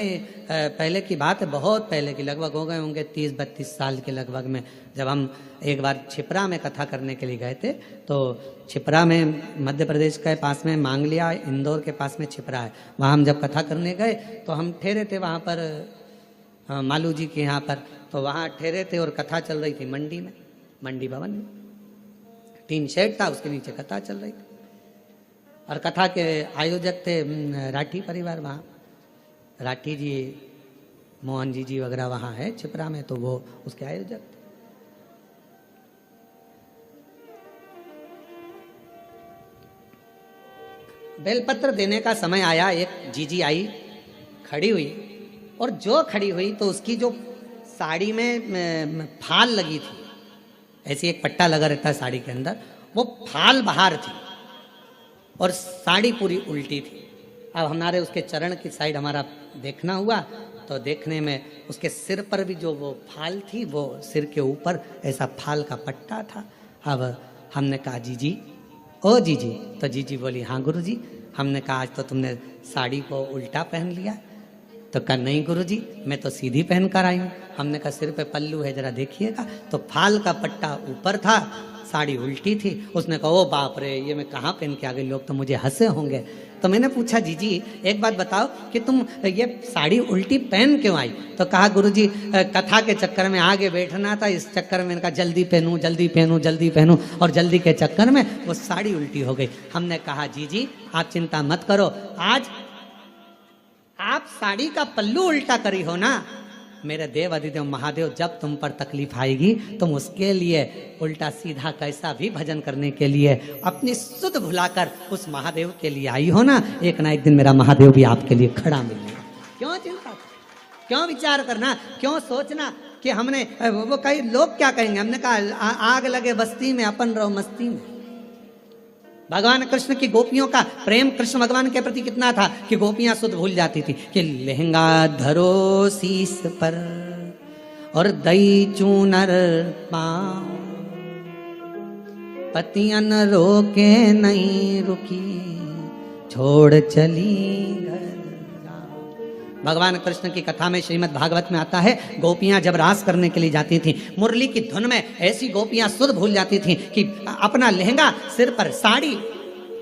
पहले की बात है, बहुत पहले की, लगभग हो गए होंगे 30-32 साल के लगभग में, जब हम एक बार छिपरा में कथा करने के लिए गए थे। तो छिपरा में, मध्य प्रदेश के पास में मांगलिया, इंदौर के पास में छिपरा है, वहाँ हम जब कथा करने गए तो हम ठहरे थे वहाँ पर, मालू जी के यहाँ पर, तो वहाँ ठहरे थे और कथा चल रही थी मंडी में, मंडी भवन में, टीन शेड था, उसके नीचे कथा चल रही थी। और कथा के आयोजक थे राठी परिवार, वहाँ राठी जी, मोहन जी वगैरह वहाँ है छिपरा में, तो वो उसके आयोजक थे। बेलपत्र देने का समय आया, एक जीजी आई, खड़ी हुई, और जो खड़ी हुई तो उसकी जो साड़ी में फाल लगी थी, ऐसी एक पट्टा लगा रहता है साड़ी के अंदर, वो फाल बाहर थी और साड़ी पूरी उल्टी थी। अब हमारे उसके चरण की साइड हमारा देखना हुआ, तो देखने में उसके सिर पर भी जो वो फाल थी, वो सिर के ऊपर ऐसा फाल का पट्टा था। अब हमने कहा जीजी, ओ जीजी, तो जीजी बोली हाँ गुरुजी। हमने कहा आज तो तुमने साड़ी को उल्टा पहन लिया। तो कहा नहीं गुरुजी, मैं तो सीधी पहन कर आई हूँ। हमने कहा सिर पे पल्लू है, जरा देखिएगा। तो फाल का पट्टा ऊपर था, साड़ी उल्टी थी। उसने कहा ओ बाप रे, ये मैं कहाँ पहन के आ गई, लोग तो मुझे हंसे होंगे। तो मैंने पूछा जीजी एक बात बताओ कि तुम ये साड़ी उल्टी पहन क्यों आई? तो कहा गुरुजी कथा के चक्कर में आगे बैठना था, इस चक्कर में मैंने कहा जल्दी पहनूं जल्दी पहनूं जल्दी पहनूं, और जल्दी के चक्कर में वो साड़ी उल्टी हो गई। हमने कहा जीजी आप चिंता मत करो, आज आप साड़ी का पल्लू उल्टा करी हो ना, मेरे देव अधिदेव महादेव जब तुम पर तकलीफ आएगी तुम उसके लिए उल्टा सीधा कैसा भी भजन करने के लिए अपनी सुध भुलाकर उस महादेव के लिए आई हो ना, एक दिन मेरा महादेव भी आपके लिए खड़ा मिलेगा। क्यों चिंता, क्यों विचार करना, क्यों सोचना कि हमने वो कई लोग क्या कहेंगे। हमने कहा आग लगे बस्ती में अपन रहो मस्ती में। भगवान कृष्ण की गोपियों का प्रेम कृष्ण भगवान के प्रति कितना था कि गोपियां सुध भूल जाती थी कि लहंगा धरो शीस पर और दई चूनर पाँव, पतियन रोके नहीं रुकी छोड़ चली घर। भगवान कृष्ण की कथा में श्रीमद् भागवत में आता है, गोपियां जब रास करने के लिए जाती थीं, मुरली की धुन में ऐसी गोपियां सुध भूल जाती थीं कि अपना लहंगा सिर पर, साड़ी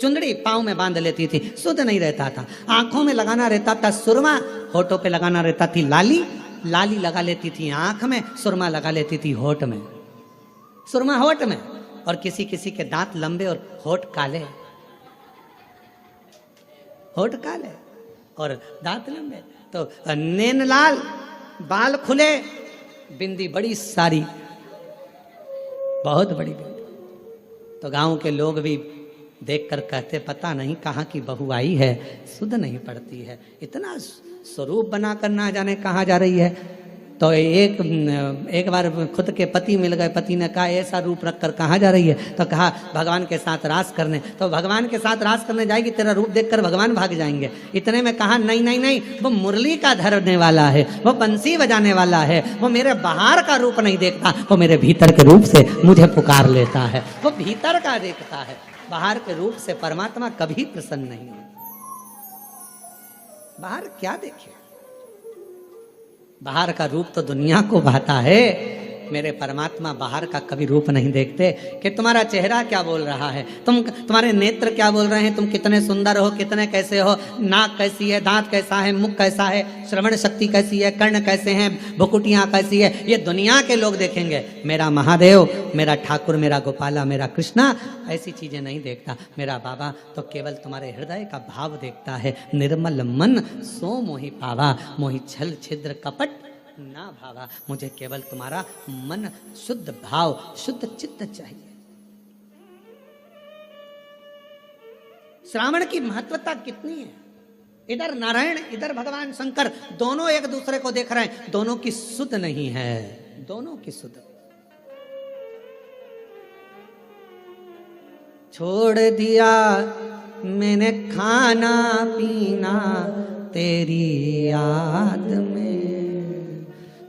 चुंदड़ी पाँव में बांध लेती थी, सुध नहीं रहता था। आंखों में लगाना रहता था सुरमा, होठों पे लगाना रहता थी लाली, लाली लगा लेती थी आंख में, सुरमा लगा लेती थी होठ में, सुरमा होठ में। और किसी किसी के दांत लंबे और होठ काले, होठ काले और दांत लंबे, तो नैन लाल, बाल खुले, बिंदी बड़ी सारी, बहुत बड़ी बिंदी। तो गांव के लोग भी देखकर कहते, पता नहीं कहाँ की बहू आई है, सुध नहीं पड़ती है, इतना स्वरूप बनाकर ना जाने कहाँ जा रही है। तो एक बार खुद के पति मिल गए, पति ने कहा ऐसा रूप रखकर कहाँ जा रही है, तो कहा भगवान के साथ रास करने। तो भगवान के साथ रास करने जाएगी, तेरा रूप देखकर भगवान भाग जाएंगे। इतने में कहा नहीं नहीं नहीं, वो मुरली का धरने वाला है, वो बंसी बजाने वाला है, वो मेरे बाहर का रूप नहीं देखता, वो मेरे भीतर के रूप से मुझे पुकार लेता है, वो भीतर का देखता है, बाहर के रूप से परमात्मा कभी प्रसन्न नहीं हो। बाहर क्या देखे, बाहर का रूप तो दुनिया को भाता है, मेरे परमात्मा बाहर का कभी रूप नहीं देखते कि तुम्हारा चेहरा क्या बोल रहा है, तुम्हारे नेत्र क्या बोल रहे हैं, तुम कितने सुंदर हो, कितने कैसे हो, नाक कैसी है, दांत कैसा है, मुख कैसा है, श्रवण शक्ति कैसी है, कर्ण कैसे हैं, भुकुटियां कैसी है, ये दुनिया के लोग देखेंगे। मेरा महादेव, मेरा ठाकुर, मेरा गोपाला, मेरा कृष्णा ऐसी चीजें नहीं देखता। मेरा बाबा तो केवल तुम्हारे हृदय का भाव देखता है। निर्मल मन सो मोहि पावा, मोहि छल छिद्र कपट ना भावा। मुझे केवल तुम्हारा मन, शुद्ध भाव, शुद्ध चित्त चाहिए। श्रावण की महत्वता कितनी है, इधर नारायण, इधर भगवान शंकर, दोनों एक दूसरे को देख रहे हैं, दोनों की सुध नहीं है, दोनों की सुध। छोड़ दिया मैंने खाना पीना तेरी याद में,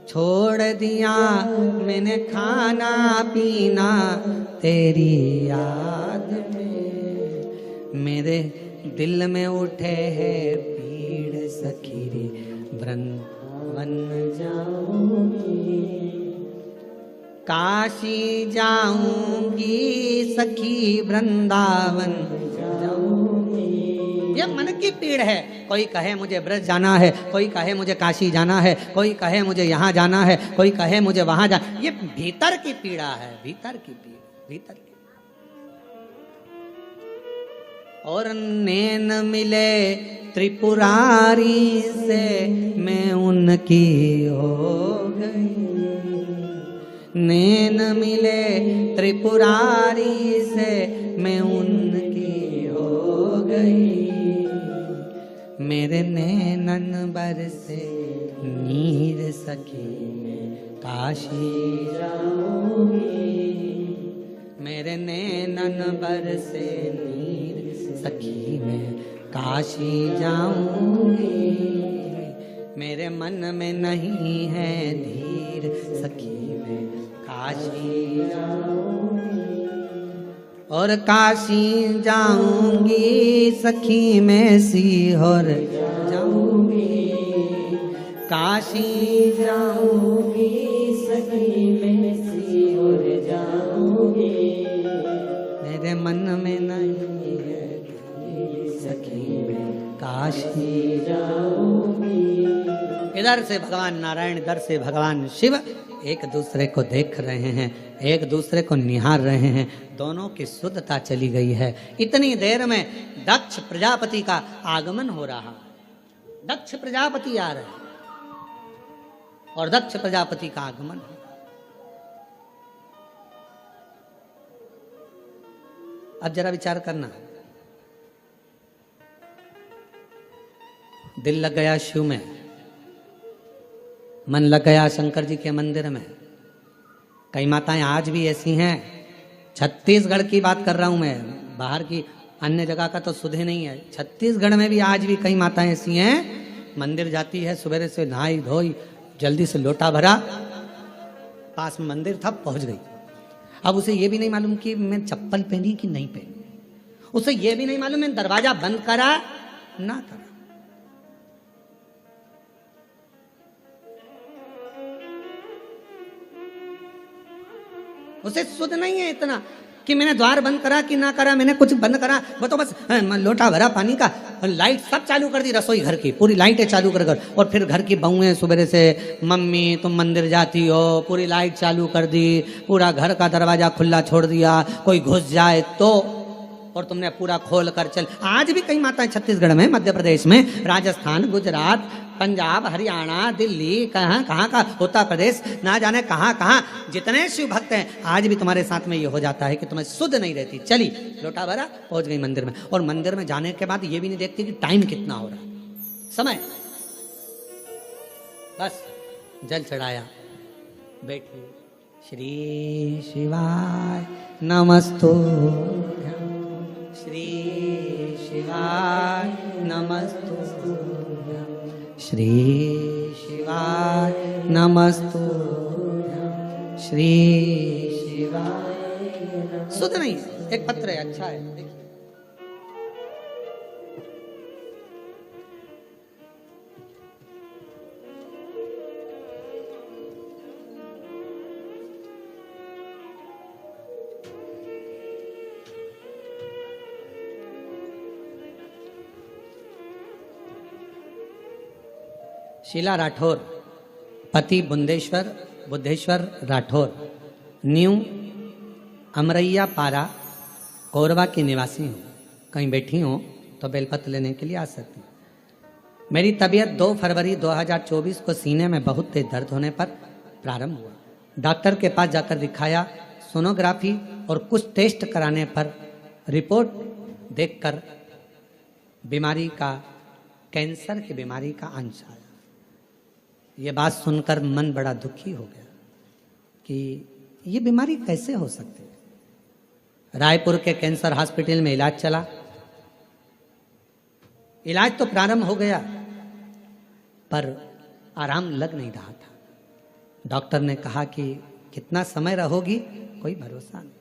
छोड़ दिया मैंने खाना पीना तेरी याद में, मेरे दिल में उठे है पीड़ सखी, वृंदावन जाऊंगी, काशी जाऊंगी सखी, वृंदावन जाऊंगी। ये मन की पीड़ है। कोई कहे मुझे ब्रज जाना है, कोई कहे मुझे काशी जाना है, कोई कहे मुझे यहाँ जाना है, कोई कहे मुझे वहां जाना। ये भीतर की पीड़ा है, भीतर की पीड़ा, भीतर की। और नैन मिले त्रिपुरारी से मैं उनकी हो गई, नैन मिले त्रिपुरारी से मैं उनकी हो गई, मेरे नैनन बरसे नीर सखी में काशी जाऊंगी, मेरे नैनन बरसे नीर सखी में काशी जाऊंगी, मेरे मन में नहीं है धीर सखी में काशी जाऊंगी, और काशी जाऊंगी सखी में सीहोर जाऊंगी, काशी जाऊंगी सखी में सीहोर जाऊंगी, मेरे मन में नहीं है सखी में काशी जाऊंगी। इधर से भगवान नारायण, इधर से भगवान शिव एक दूसरे को देख रहे हैं, एक दूसरे को निहार रहे हैं, दोनों की शुद्धता चली गई है। इतनी देर में दक्ष प्रजापति का आगमन हो रहा, दक्ष प्रजापति आ रहे और दक्ष प्रजापति का आगमन। अब जरा विचार करना, दिल लग गया शिव में, मन लग गया शंकर जी के मंदिर में। कई माताएं आज भी ऐसी हैं, छत्तीसगढ़ की बात कर रहा हूं मैं, बाहर की अन्य जगह का तो सुधे नहीं है, छत्तीसगढ़ में भी आज भी कई माताएं ऐसी हैं, मंदिर जाती है, सुबह से नहाई धोई, जल्दी से लोटा भरा, पास में मंदिर था, पहुंच गई। अब उसे ये भी नहीं मालूम कि मैं चप्पल पहनी कि नहीं पहनी, उसे ये भी नहीं मालूम मैं दरवाजा बंद करा ना करा। उसे सुध नहीं है इतना कि मैंने द्वार बंद करा कि ना करा, मैंने कुछ बंद करा, वो तो बस लोटा भरा पानी का, लाइट सब चालू कर दी, रसोई घर की पूरी लाइटें चालू कर और फिर घर की बहुएं सुबह से, मम्मी तुम मंदिर जाती हो, पूरी लाइट चालू कर दी, पूरा घर का दरवाजा खुला छोड़ दिया, कोई घुस जाए तो, और तुमने पूरा खोल कर चल। आज भी कई माताएं छत्तीसगढ़ में, मध्य प्रदेश में, राजस्थान, गुजरात, पंजाब, हरियाणा, दिल्ली, कहाँ कहाँ का, उत्तर प्रदेश, ना जाने कहाँ कहाँ जितने शिव भक्त हैं, आज भी तुम्हारे साथ में ये हो जाता है कि तुम्हें सुध नहीं रहती। चली लोटा भरा, पहुंच गई मंदिर में, और मंदिर में जाने के बाद ये भी नहीं देखती कि टाइम कितना हो रहा, समय, बस जल चढ़ाया, बैठी, श्री शिवाय नमस्तुभ्यं, श्री शिवाय नमस्तुभ्यं, श्री शिवाय नमस्तुभ्यं, श्री शिवाय। सुध नहीं, एक पत्र है, अच्छा है, देखिए। शीला राठौर, पति बुद्धेश्वर राठौर, न्यू अमरैया पारा, कोरबा की निवासी हूँ। कहीं बैठी हूँ तो बेलपत्र लेने के लिए आ सकती हूँ। मेरी तबीयत 2 फरवरी 2024 को सीने में बहुत तेज दर्द होने पर प्रारंभ हुआ। डॉक्टर के पास जाकर दिखाया, सोनोग्राफी और कुछ टेस्ट कराने पर रिपोर्ट देखकर बीमारी का, कैंसर की बीमारी का अंश आया। ये बात सुनकर मन बड़ा दुखी हो गया कि ये बीमारी कैसे हो सकती है। रायपुर के कैंसर हॉस्पिटल में इलाज चला, इलाज तो प्रारंभ हो गया पर आराम लग नहीं रहा था। डॉक्टर ने कहा कि कितना समय रहोगी, कोई भरोसा नहीं।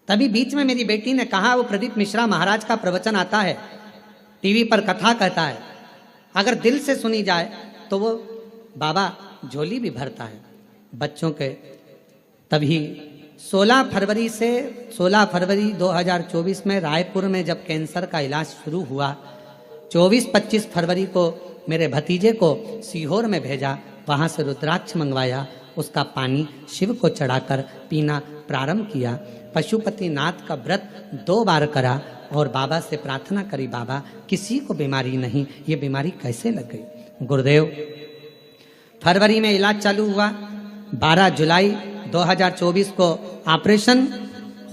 तभी बीच में मेरी बेटी ने कहा, वो प्रदीप मिश्रा महाराज का प्रवचन आता है, टीवी पर कथा कहता है, अगर दिल से सुनी जाए तो वो बाबा झोली भी भरता है बच्चों के। तभी 16 फरवरी 2024 में रायपुर में जब कैंसर का इलाज शुरू हुआ, 24-25 फरवरी को मेरे भतीजे को सीहोर में भेजा, वहाँ से रुद्राक्ष मंगवाया, उसका पानी शिव को चढ़ाकर पीना प्रारंभ किया। पशुपति नाथ का व्रत 2 बार करा और बाबा से प्रार्थना करी, बाबा किसी को बीमारी नहीं, ये बीमारी कैसे लग गई। गुरुदेव, फरवरी में इलाज चालू हुआ, 12 जुलाई 2024 को ऑपरेशन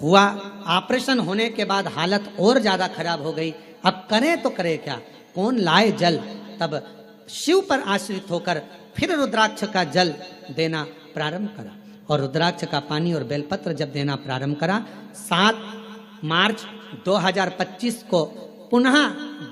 हुआ। ऑपरेशन होने के बाद हालत और ज़्यादा खराब हो गई। अब करें तो करें क्या, कौन लाए जल। तब शिव पर आश्रित होकर फिर रुद्राक्ष का जल देना प्रारंभ करा और रुद्राक्ष का पानी और बेलपत्र जब देना प्रारंभ करा, 7 मार्च 2025 को पुनः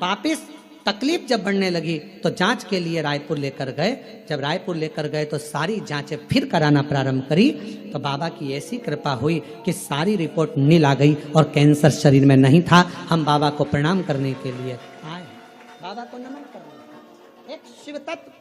वापिस तकलीफ जब बढ़ने लगी तो जांच के लिए रायपुर लेकर गए। जब रायपुर लेकर गए तो सारी जांचें फिर कराना प्रारंभ करी तो बाबा की ऐसी कृपा हुई कि सारी रिपोर्ट नील आ गई और कैंसर शरीर में नहीं था। हम बाबा को प्रणाम करने के लिए आए, बाबा को नमन करने, एक शिव तत्व।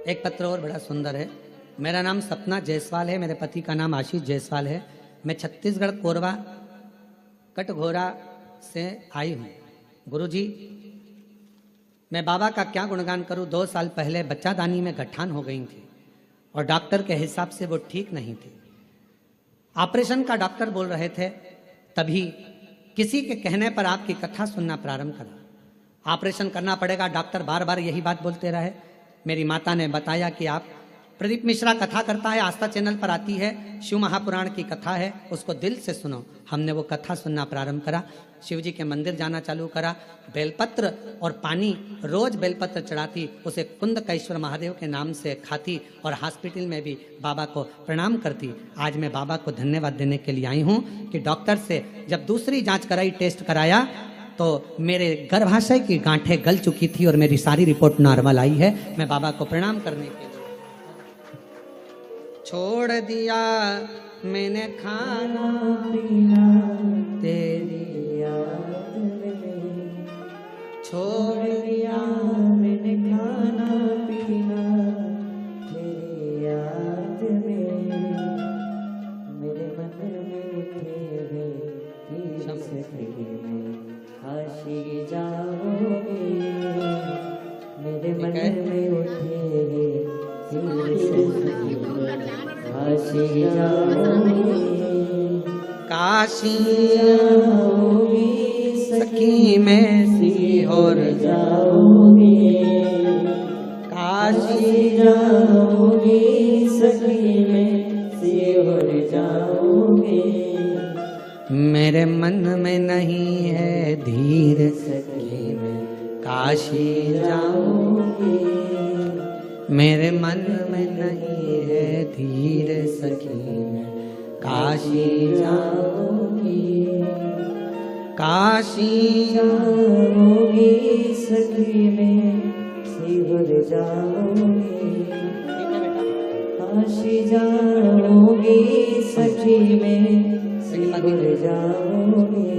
एक पत्र और बड़ा सुंदर है। मेरा नाम सपना जायसवाल है, मेरे पति का नाम आशीष जायसवाल है। मैं छत्तीसगढ़ कोरबा कटघोरा से आई हूँ। गुरुजी, मैं बाबा का क्या गुणगान करूँ। 2 साल पहले बच्चादानी में गठान हो गई थी और डॉक्टर के हिसाब से वो ठीक नहीं थी। ऑपरेशन का डॉक्टर बोल रहे थे, तभी किसी के कहने पर आपकी कथा सुनना प्रारंभ करा। ऑपरेशन करना पड़ेगा, डॉक्टर बार बार यही बात बोलते रहे। मेरी माता ने बताया कि आप प्रदीप मिश्रा कथा करता है, आस्था चैनल पर आती है, शिव महापुराण की कथा है, उसको दिल से सुनो। हमने वो कथा सुनना प्रारंभ करा, शिव जी के मंदिर जाना चालू करा, बेलपत्र और पानी रोज बेलपत्र चढ़ाती, उसे कुंदकेश्वर महादेव के नाम से खाती और हॉस्पिटल में भी बाबा को प्रणाम करती। आज मैं बाबा को धन्यवाद देने के लिए आई हूँ कि डॉक्टर से जब दूसरी जाँच कराई, टेस्ट कराया, तो मेरे गर्भाशय की गांठें गल चुकी थी और मेरी सारी रिपोर्ट नॉर्मल आई है। मैं बाबा को प्रणाम करने के लिए छोड़ दिया मैंने खाना पीना तेरी याद में छोड़ दिया, मैंने खाना पीना तेरी याद में, मेरे मन में उठे हुए तीर सखी में काशी जाओगे, मेरे मन में उठे हुए तीर सखी में काशी जाओगे, काशी जाओगी सखी में सीहोर जाओगी, काशी जाओगी सखी में सीहोर जाओगी, मेरे मन में नहीं है धीर सखी में काशी जाओगी, मेरे मन में नहीं है धीर सखी में काशी जाओगी, काशी जाओगी सखी में सीहोर जाओगी, काशी जाओगी सखी में सीहोर जाओगी,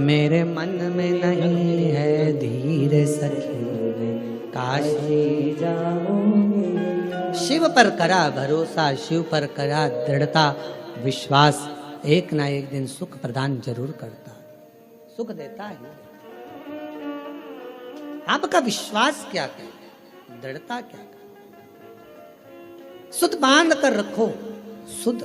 मेरे मन में नहीं है धीर सखी में काशी जाओगी, शिव पर करा भरोसा, शिव पर करा दृढ़ता, विश्वास एक ना एक दिन सुख प्रदान जरूर करता, सुख देता है। आपका विश्वास क्या कहता, दृढ़ता क्या कहता, सुध बांध कर रखो, सुध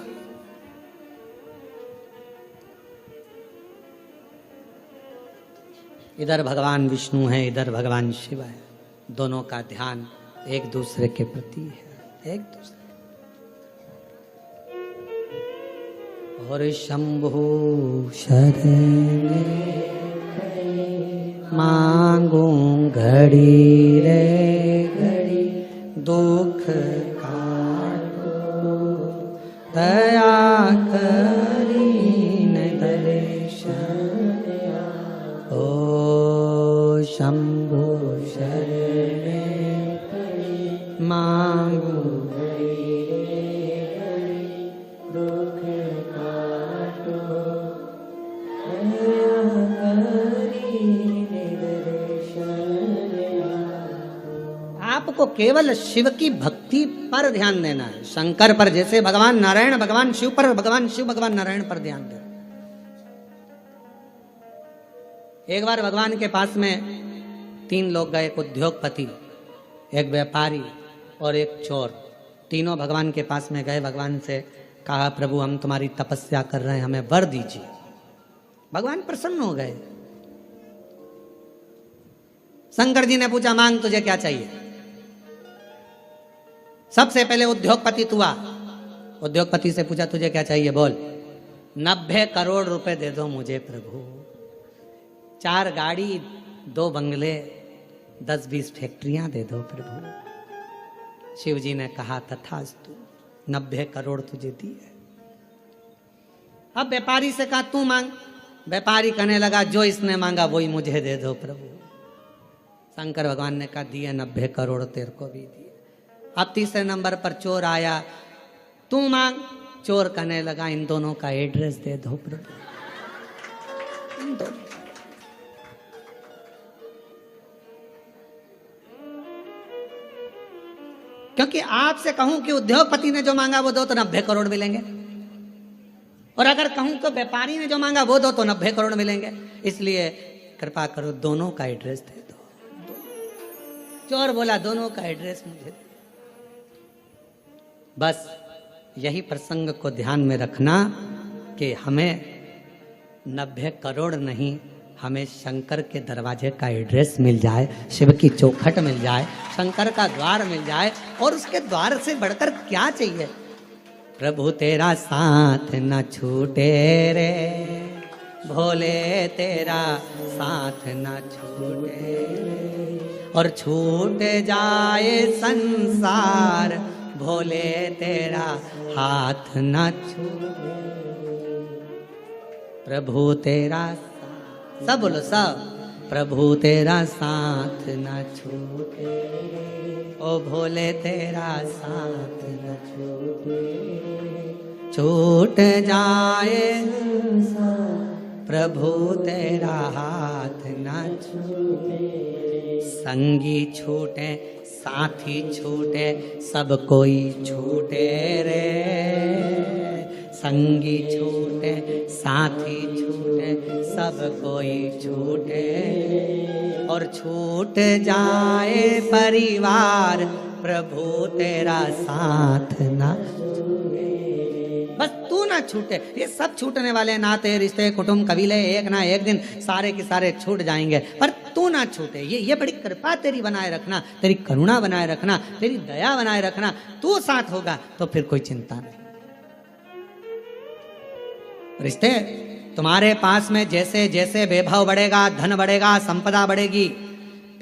इधर भगवान विष्णु है, इधर भगवान शिव है, दोनों का ध्यान एक दूसरे के प्रति है, एक दूसरे और शंभु शरण मांगू घड़ी रे घड़ी, दुख काटो दया करीन दर्शन, ओ शंभु शरण मांगू आपको केवल शिव की भक्ति पर ध्यान देना है, शंकर पर जैसे भगवान नारायण भगवान शिव पर, भगवान शिव भगवान नारायण पर ध्यान देना। एक बार भगवान के पास में 3 लोग गए, एक उद्योगपति, एक व्यापारी और एक चोर, तीनों भगवान के पास में गए, भगवान से कहा प्रभु हम तुम्हारी तपस्या कर रहे हैं, हमें वर दीजिए। भगवान प्रसन्न हो गए। शंकर जी ने पूछा मांग तुझे क्या चाहिए। सबसे पहले उद्योगपति हुआ, उद्योगपति से पूछा तुझे क्या चाहिए बोल। 90 करोड़ रुपए दे दो मुझे प्रभु, 4 गाड़ी, 2 बंगले, 10-20 फैक्ट्रियां दे दो प्रभु। शिव जी ने कहा तथास्तु, 90 करोड़ तुझे दिए। अब व्यापारी से कहा तू मांग। व्यापारी कहने लगा जो इसने मांगा वही मुझे दे दो प्रभु। शंकर भगवान ने कहा दिए 90 करोड़ तेरे को भी दिए। अब तीसरे नंबर पर चोर आया, तू मांग। चोर कहने लगा इन दोनों का एड्रेस दे दो प्रभु, इन दोनों। क्योंकि आपसे कहूं कि उद्योगपति ने जो मांगा वो दो तो 90 करोड़ मिलेंगे, और अगर कहूं कि व्यापारी ने जो मांगा वो दो तो 90 करोड़ मिलेंगे। इसलिए कृपा करो दोनों का एड्रेस दे दो। चोर बोला दोनों का एड्रेस मुझे दे। बस यही प्रसंग को ध्यान में रखना कि हमें 90 करोड़ नहीं, हमें शंकर के दरवाजे का एड्रेस मिल जाए, शिव की चौखट मिल जाए, शंकर का द्वार मिल जाए, और उसके द्वार से बढ़कर क्या चाहिए। प्रभु तेरा साथ न छूटे रे भोले, तेरा साथ न छूटे रे, और छूट जाए संसार भोले तेरा हाथ न छूटे। प्रभु तेरा, सब बोलो सब, प्रभु तेरा साथ न छूटे, ओ भोले तेरा साथ न छूटे, छूट जाए प्रभु तेरा हाथ न छूटे, संगी छूटे साथी छूटे सब कोई छूटे रे, संगी छूटे साथी छूटे सब कोई छूटे, और छूट जाए परिवार प्रभु तेरा साथ ना छूटे, बस तू ना छूटे। ये सब छूटने वाले नाते रिश्ते कुटुंब कबीले एक ना एक दिन सारे के सारे छूट जाएंगे, पर तू ना छूटे। ये बड़ी कृपा तेरी बनाए रखना, तेरी करुणा बनाए रखना, तेरी दया बनाए रखना। तू साथ होगा तो फिर कोई चिंता नहीं। रिश्ते तुम्हारे पास में जैसे जैसे वैभव बढ़ेगा, धन बढ़ेगा, संपदा बढ़ेगी,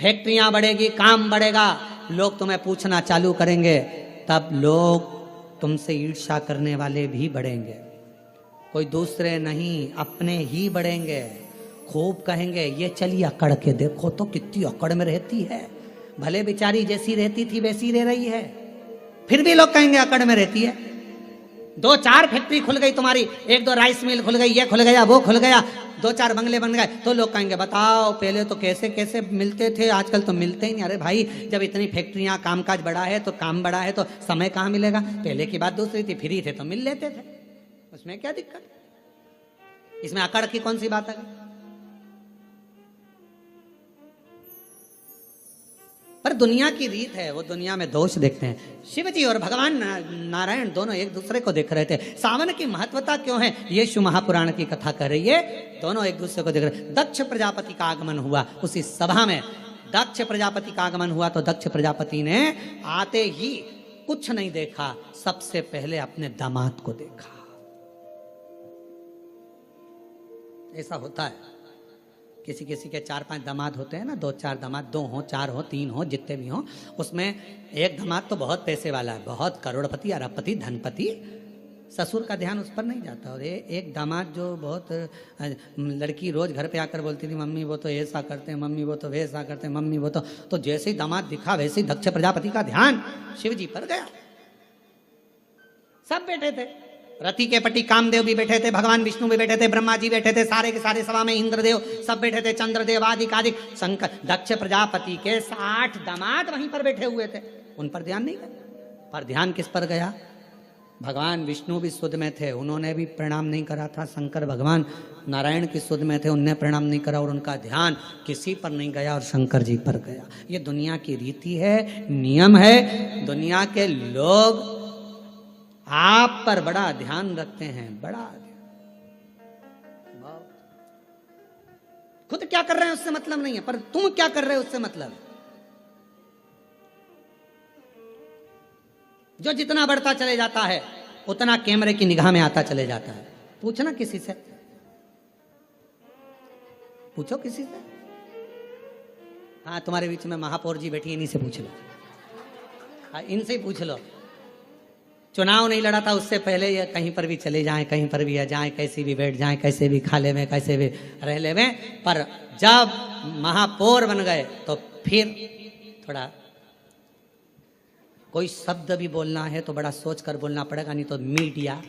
फैक्ट्रियां बढ़ेगी, काम बढ़ेगा, लोग तुम्हें पूछना चालू करेंगे, तब लोग तुमसे ईर्ष्या करने वाले भी बढ़ेंगे। कोई दूसरे नहीं, अपने ही बढ़ेंगे। खूब कहेंगे ये चली अकड़ के देखो तो कितनी अकड़ में रहती है, भले बेचारी जैसी रहती थी वैसी रह रही है, फिर भी लोग कहेंगे अकड़ में रहती है। 2-4 फैक्ट्री खुल गई तुम्हारी, 1-2 राइस मिल खुल गई, ये खुल गया वो खुल गया, 2-4 बंगले बन गए, तो लोग कहेंगे बताओ पहले तो कैसे कैसे मिलते थे, आजकल तो मिलते ही नहीं। अरे भाई जब इतनी फैक्ट्रियां कामकाज बढ़ा है तो काम बढ़ा है तो समय कहाँ मिलेगा। पहले की बात दूसरी थी, फ्री थे तो मिल लेते थे, उसमें क्या दिक्कत, इसमें अकड़ की कौन सी बात है। पर दुनिया की रीत है, वो दुनिया में दोष देखते हैं। शिव जी और भगवान नारायण दोनों एक दूसरे को देख रहे थे। सावन की महत्वता क्यों है ये शिव महापुराण की कथा कर रही है। दोनों एक दूसरे को देख रहे। दक्ष प्रजापति का आगमन हुआ उसी सभा में, दक्ष प्रजापति का आगमन हुआ तो दक्ष प्रजापति ने आते ही कुछ नहीं देखा, सबसे पहले अपने दामाद को देखा। ऐसा होता है, किसी किसी के 4-5 दामाद होते हैं ना, 2-4 दामाद, 2 हो 4 हो 3 हो जितने भी हो, उसमें एक दामाद तो बहुत पैसे वाला है, बहुत करोड़पति अरबपति धनपति, ससुर का ध्यान उस पर नहीं जाता। और एक दामाद जो बहुत, लड़की रोज घर पे आकर बोलती थी मम्मी वो तो ऐसा करते हैं, मम्मी वो तो वैसा करते हैं, मम्मी वो तो जैसे ही दामाद दिखा वैसे ही दक्ष प्रजापति का ध्यान शिव जी पर गया। सब बैठे थे, रति के पति कामदेव भी बैठे थे, भगवान विष्णु भी बैठे थे, ब्रह्मा जी बैठे थे, सारे के सारे सभा में इंद्रदेव सब बैठे थे, चंद्रदेव आदि शंकर, दक्ष प्रजापति के 60 दामाद वहीं पर बैठे हुए थे। उन पर ध्यान नहीं गया, पर ध्यान किस पर गया। भगवान विष्णु भी सुध में थे, उन्होंने भी प्रणाम नहीं करा था। शंकर भगवान नारायण की सुध में थे, उनने प्रणाम नहीं करा, और उनका ध्यान किसी पर नहीं गया और शंकर जी पर गया। ये दुनिया की रीति है, नियम है। दुनिया के लोग आप पर बड़ा ध्यान रखते हैं, बड़ा खुद क्या कर रहे हैं उससे मतलब नहीं है, पर तुम क्या कर रहे हो उससे मतलब है। जो जितना बढ़ता चले जाता है उतना कैमरे की निगाह में आता चले जाता है। पूछना किसी से, पूछो किसी से। हाँ तुम्हारे बीच में महापौर जी बैठी, इन्हीं से पूछ लो, हाँ इनसे ही पूछ लो। चुनाव नहीं लड़ा था उससे पहले ये कहीं पर भी चले जाएं, कहीं पर भी आ जाएं, कैसे भी बैठ जाएं, कैसे भी खा ले में, कैसे भी रह ले में, पर जब महापौर बन गए तो फिर थोड़ा कोई शब्द भी बोलना है तो बड़ा सोच कर बोलना पड़ेगा, नहीं तो मीडिया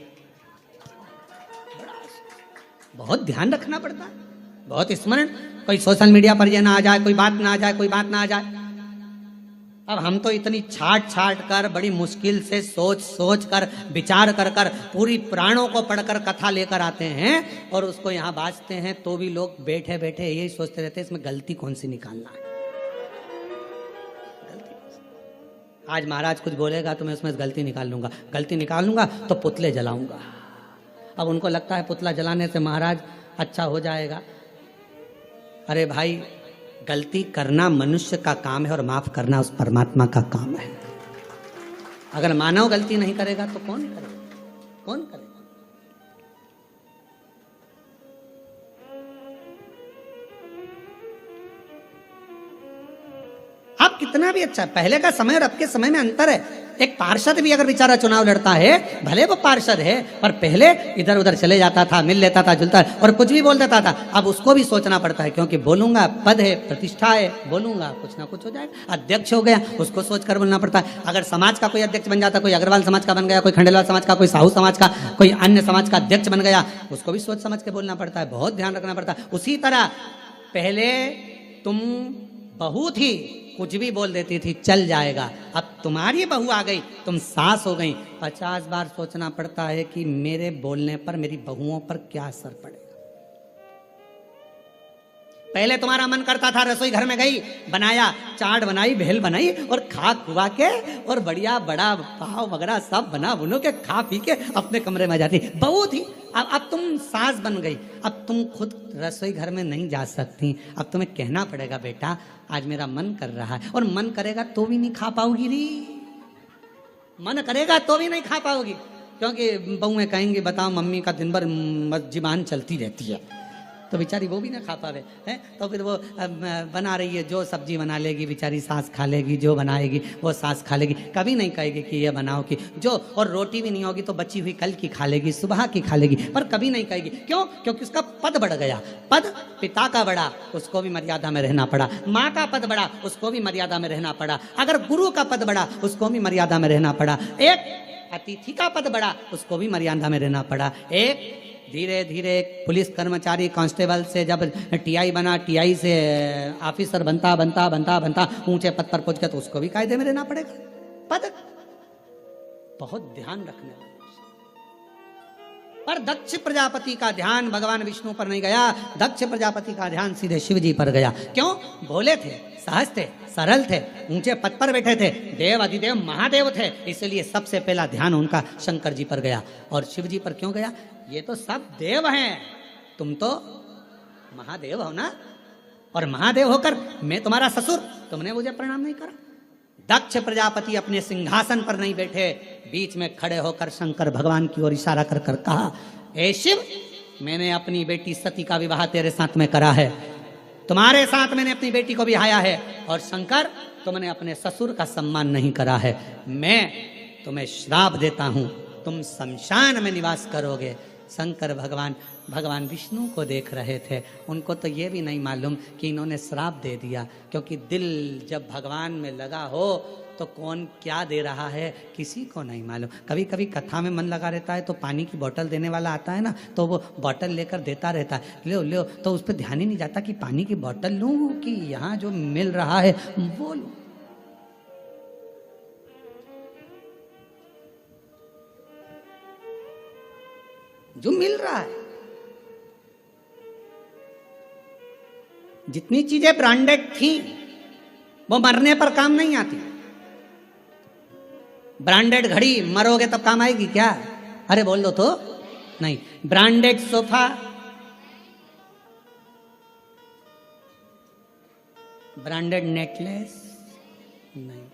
बहुत ध्यान रखना पड़ता है, बहुत स्मरण। कोई सोशल मीडिया पर ये ना आ जाए, कोई बात ना आ जाए, कोई बात ना आ जाए। अब हम तो इतनी छाट कर बड़ी मुश्किल से सोच कर विचार कर पूरी पुराणों को पढ़कर कथा लेकर आते हैं और उसको यहाँ बाजते हैं, तो भी लोग बैठे बैठे यही सोचते रहते हैं इसमें गलती कौन सी निकालना है। आज महाराज कुछ बोलेगा तो मैं उसमें गलती निकाल लूंगा, गलती निकाल लूंगा तो पुतले जलाऊंगा। अब उनको लगता है पुतला जलाने से महाराज अच्छा हो जाएगा। अरे भाई गलती करना मनुष्य का काम है और माफ करना उस परमात्मा का काम है। अगर मानव गलती नहीं करेगा तो कौन करेगा, कौन करेगा। आप कितना भी अच्छा, पहले का समय और अब के समय में अंतर है। एक पार्षद भी अगर बेचारा चुनाव लड़ता है, भले वो पार्षद है, पर पहले इधर उधर चले जाता था, मिल लेता था, जुलता और कुछ भी बोल देता था। अब उसको भी सोचना पड़ता है, क्योंकि बोलूंगा पद है, प्रतिष्ठा है, बोलूंगा कुछ ना कुछ हो जाएगा। अध्यक्ष हो गया, उसको सोचकर बोलना पड़ता है। अगर समाज का कोई अध्यक्ष बन जाता, कोई अग्रवाल समाज का बन गया, कोई खंडेलवाल समाज का, कोई साहू समाज का, कोई अन्य समाज का अध्यक्ष बन गया, उसको भी सोच समझ के बोलना पड़ता है, बहुत ध्यान रखना पड़ता है। उसी तरह पहले तुम बहू थी, कुछ भी बोल देती थी चल जाएगा, अब तुम्हारी बहू आ गई, तुम सास हो गई, 50 बार सोचना पड़ता है कि मेरे बोलने पर मेरी बहुओं पर क्या असर पड़ेगा। पहले तुम्हारा मन करता था, रसोई घर में गई, बनाया, चाट बनाई, भेल बनाई और खा खुआ के और बढ़िया बड़ा पाव वगैरह सब बना बुनो के खा पी के अपने कमरे में जाती। बहू थी, अब तुम सास बन गई, अब तुम खुद रसोई घर में नहीं जा सकती। अब तुम्हें कहना पड़ेगा बेटा आज मेरा मन कर रहा है, और मन करेगा तो भी नहीं खा पाओगी री, मन करेगा तो भी नहीं खा पाओगी, क्योंकि बहुएं कहेंगी बताओ मम्मी का दिन भर जुबान चलती रहती है, तो बेचारी वो भी ना खा पावे है। तो फिर वो बना रही है, जो सब्जी बना लेगी बेचारी सास खा लेगी, जो बनाएगी वो सास खा लेगी, कभी नहीं कहेगी कि ये बनाओ कि जो, और रोटी भी नहीं होगी तो बची हुई कल की खा लेगी, सुबह की खा लेगी, पर कभी नहीं कहेगी। क्यों? क्योंकि उसका पद बढ़ गया। पद पिता का बढ़ा, उसको भी मर्यादा में रहना पड़ा। माँ का पद बढ़ा, उसको भी मर्यादा में रहना पड़ा। अगर गुरु का पद बढ़ा, उसको भी मर्यादा में रहना पड़ा। एक अतिथि का पद बढ़ा, उसको भी मर्यादा में रहना पड़ा। एक धीरे धीरे पुलिस कर्मचारी कांस्टेबल से जब टीआई बना, टीआई से ऑफिसर बनता बनता बनता बनता ऊंचे पद पर पहुंच गया, तो उसको भी कायदे में रहना पड़ेगा। पद बहुत ध्यान रखने वाला। पर दक्ष प्रजापति का ध्यान भगवान विष्णु पर नहीं गया, दक्ष प्रजापति का ध्यान सीधे शिव जी पर गया। क्यों? भोले थे, सहज थे, सरल थे, ऊंचे पद पर बैठे थे, देव अधिदेव महादेव थे, इसलिए सबसे पहला ध्यान उनका शंकर जी पर गया। और शिव जी पर क्यों गया? ये तो सब देव हैं, तुम तो महादेव हो ना, और महादेव होकर मैं तुम्हारा ससुर, तुमने मुझे प्रणाम नहीं करा। दक्ष प्रजापति अपने सिंहासन पर नहीं बैठे, बीच में खड़े होकर शंकर भगवान की ओर इशारा कर कर कहा, ए शिव, मैंने अपनी बेटी सती का विवाह तेरे साथ में करा है, तुम्हारे साथ मैंने अपनी बेटी को बिहाया है, और शंकर तुमने अपने ससुर का सम्मान नहीं करा है, मैं तुम्हें श्राप देता हूं, तुम शमशान में निवास करोगे। शंकर भगवान विष्णु को देख रहे थे, उनको तो ये भी नहीं मालूम कि इन्होंने श्राप दे दिया, क्योंकि दिल जब भगवान में लगा हो तो कौन क्या दे रहा है किसी को नहीं मालूम। कभी कभी कथा में मन लगा रहता है तो पानी की बोतल देने वाला आता है ना, तो वो बोतल लेकर देता रहता है, लो लो, तो उस पर ध्यान ही नहीं जाता कि पानी की बोतल लूं कि यहाँ जो मिल रहा है वो लूं। जो मिल रहा है, जितनी चीजें ब्रांडेड थी वो मरने पर काम नहीं आती। ब्रांडेड घड़ी मरोगे तब काम आएगी क्या? अरे बोल दो तो नहीं। ब्रांडेड सोफा, ब्रांडेड नेकलेस नहीं,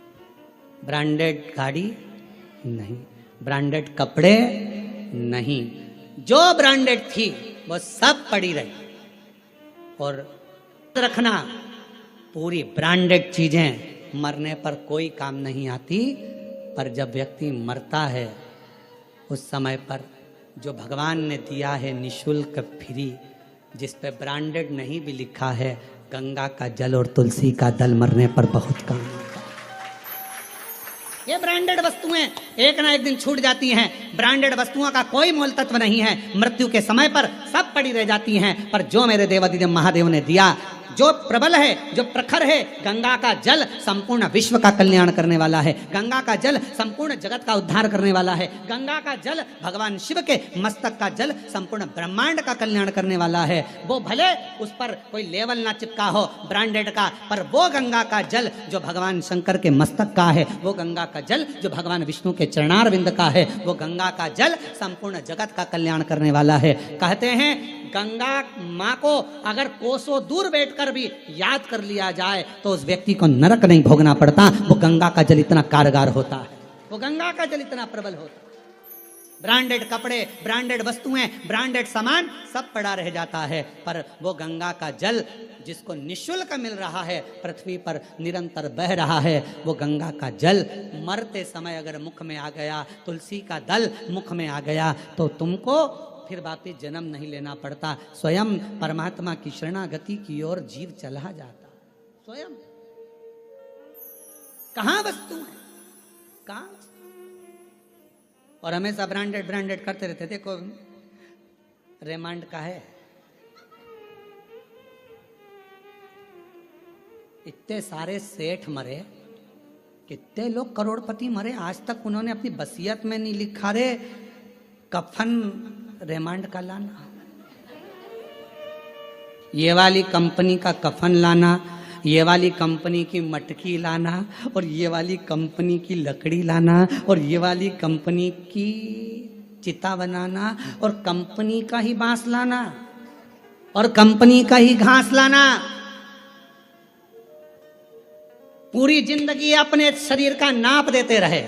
ब्रांडेड गाड़ी नहीं, ब्रांडेड कपड़े नहीं, जो ब्रांडेड थी वो सब पड़ी रही। और रखना, पूरी ब्रांडेड चीजें मरने पर कोई काम नहीं आती, पर जब व्यक्ति मरता है उस समय पर जो भगवान ने दिया है निशुल्क फ्री, जिस पे ब्रांडेड नहीं भी लिखा है, गंगा का जल और तुलसी का दल मरने पर बहुत काम आता है। ये ब्रांडेड वस्तुएं एक ना एक दिन छूट जाती हैं। ब्रांडेड वस्तुओं का कोई मोल तत्व नहीं है, मृत्यु के समय पर सब पड़ी रह जाती हैं। पर जो मेरे देवाधिदेव महादेव ने दिया, जो प्रबल है, जो प्रखर है, गंगा का जल संपूर्ण विश्व का कल्याण करने वाला है, गंगा का जल संपूर्ण जगत का उद्धार करने वाला है, गंगा का जल भगवान शिव के मस्तक का जल संपूर्ण ब्रह्मांड का कल्याण करने वाला है। वो भले उस पर कोई लेवल ना चिपका हो ब्रांडेड का, पर वो गंगा का जल जो भगवान शंकर के मस्तक का है, वो गंगा का जल जो भगवान विष्णु के चरणारविंद का है, वो गंगा का जल संपूर्ण जगत का कल्याण करने वाला है। कहते हैं गंगा माँ को अगर कोसों दूर बैठकर भी याद कर लिया जाए तो उस व्यक्ति को नरक नहीं भोगना पड़ता। वो गंगा का जल इतना कारगर होता है, वो गंगा का जल इतना प्रबल होता है। ब्रांडेड कपड़े, ब्रांडेड वस्तुएं, ब्रांडेड सामान सब पड़ा रह जाता है। पर वो गंगा का जल जिसको निःशुल्क मिल रहा है, पृथ्वी पर निरंतर बह रहा है, वो गंगा का जल मरते समय अगर मुख में आ गया, तुलसी का दल मुख में आ गया, तो तुमको फिर वापिस जन्म नहीं लेना पड़ता। स्वयं परमात्मा की शरणागति की ओर जीव चला जाता। स्वयं कहां वस्तु है, कहां? और हमेशा ब्रांडेड ब्रांडेड करते रहते। देखो रेमांड का है, इतने सारे सेठ मरे, कितने लोग करोड़पति मरे, आज तक उन्होंने अपनी वसीयत में नहीं लिखा रे कफन रेमांड का लाना, ये वाली कंपनी का कफन लाना, ये वाली कंपनी की मटकी लाना, और ये वाली कंपनी की लकड़ी लाना, और ये वाली कंपनी की चिता बनाना, और कंपनी का ही बांस लाना, और कंपनी का ही घास लाना। पूरी जिंदगी अपने शरीर का नाप देते रहे,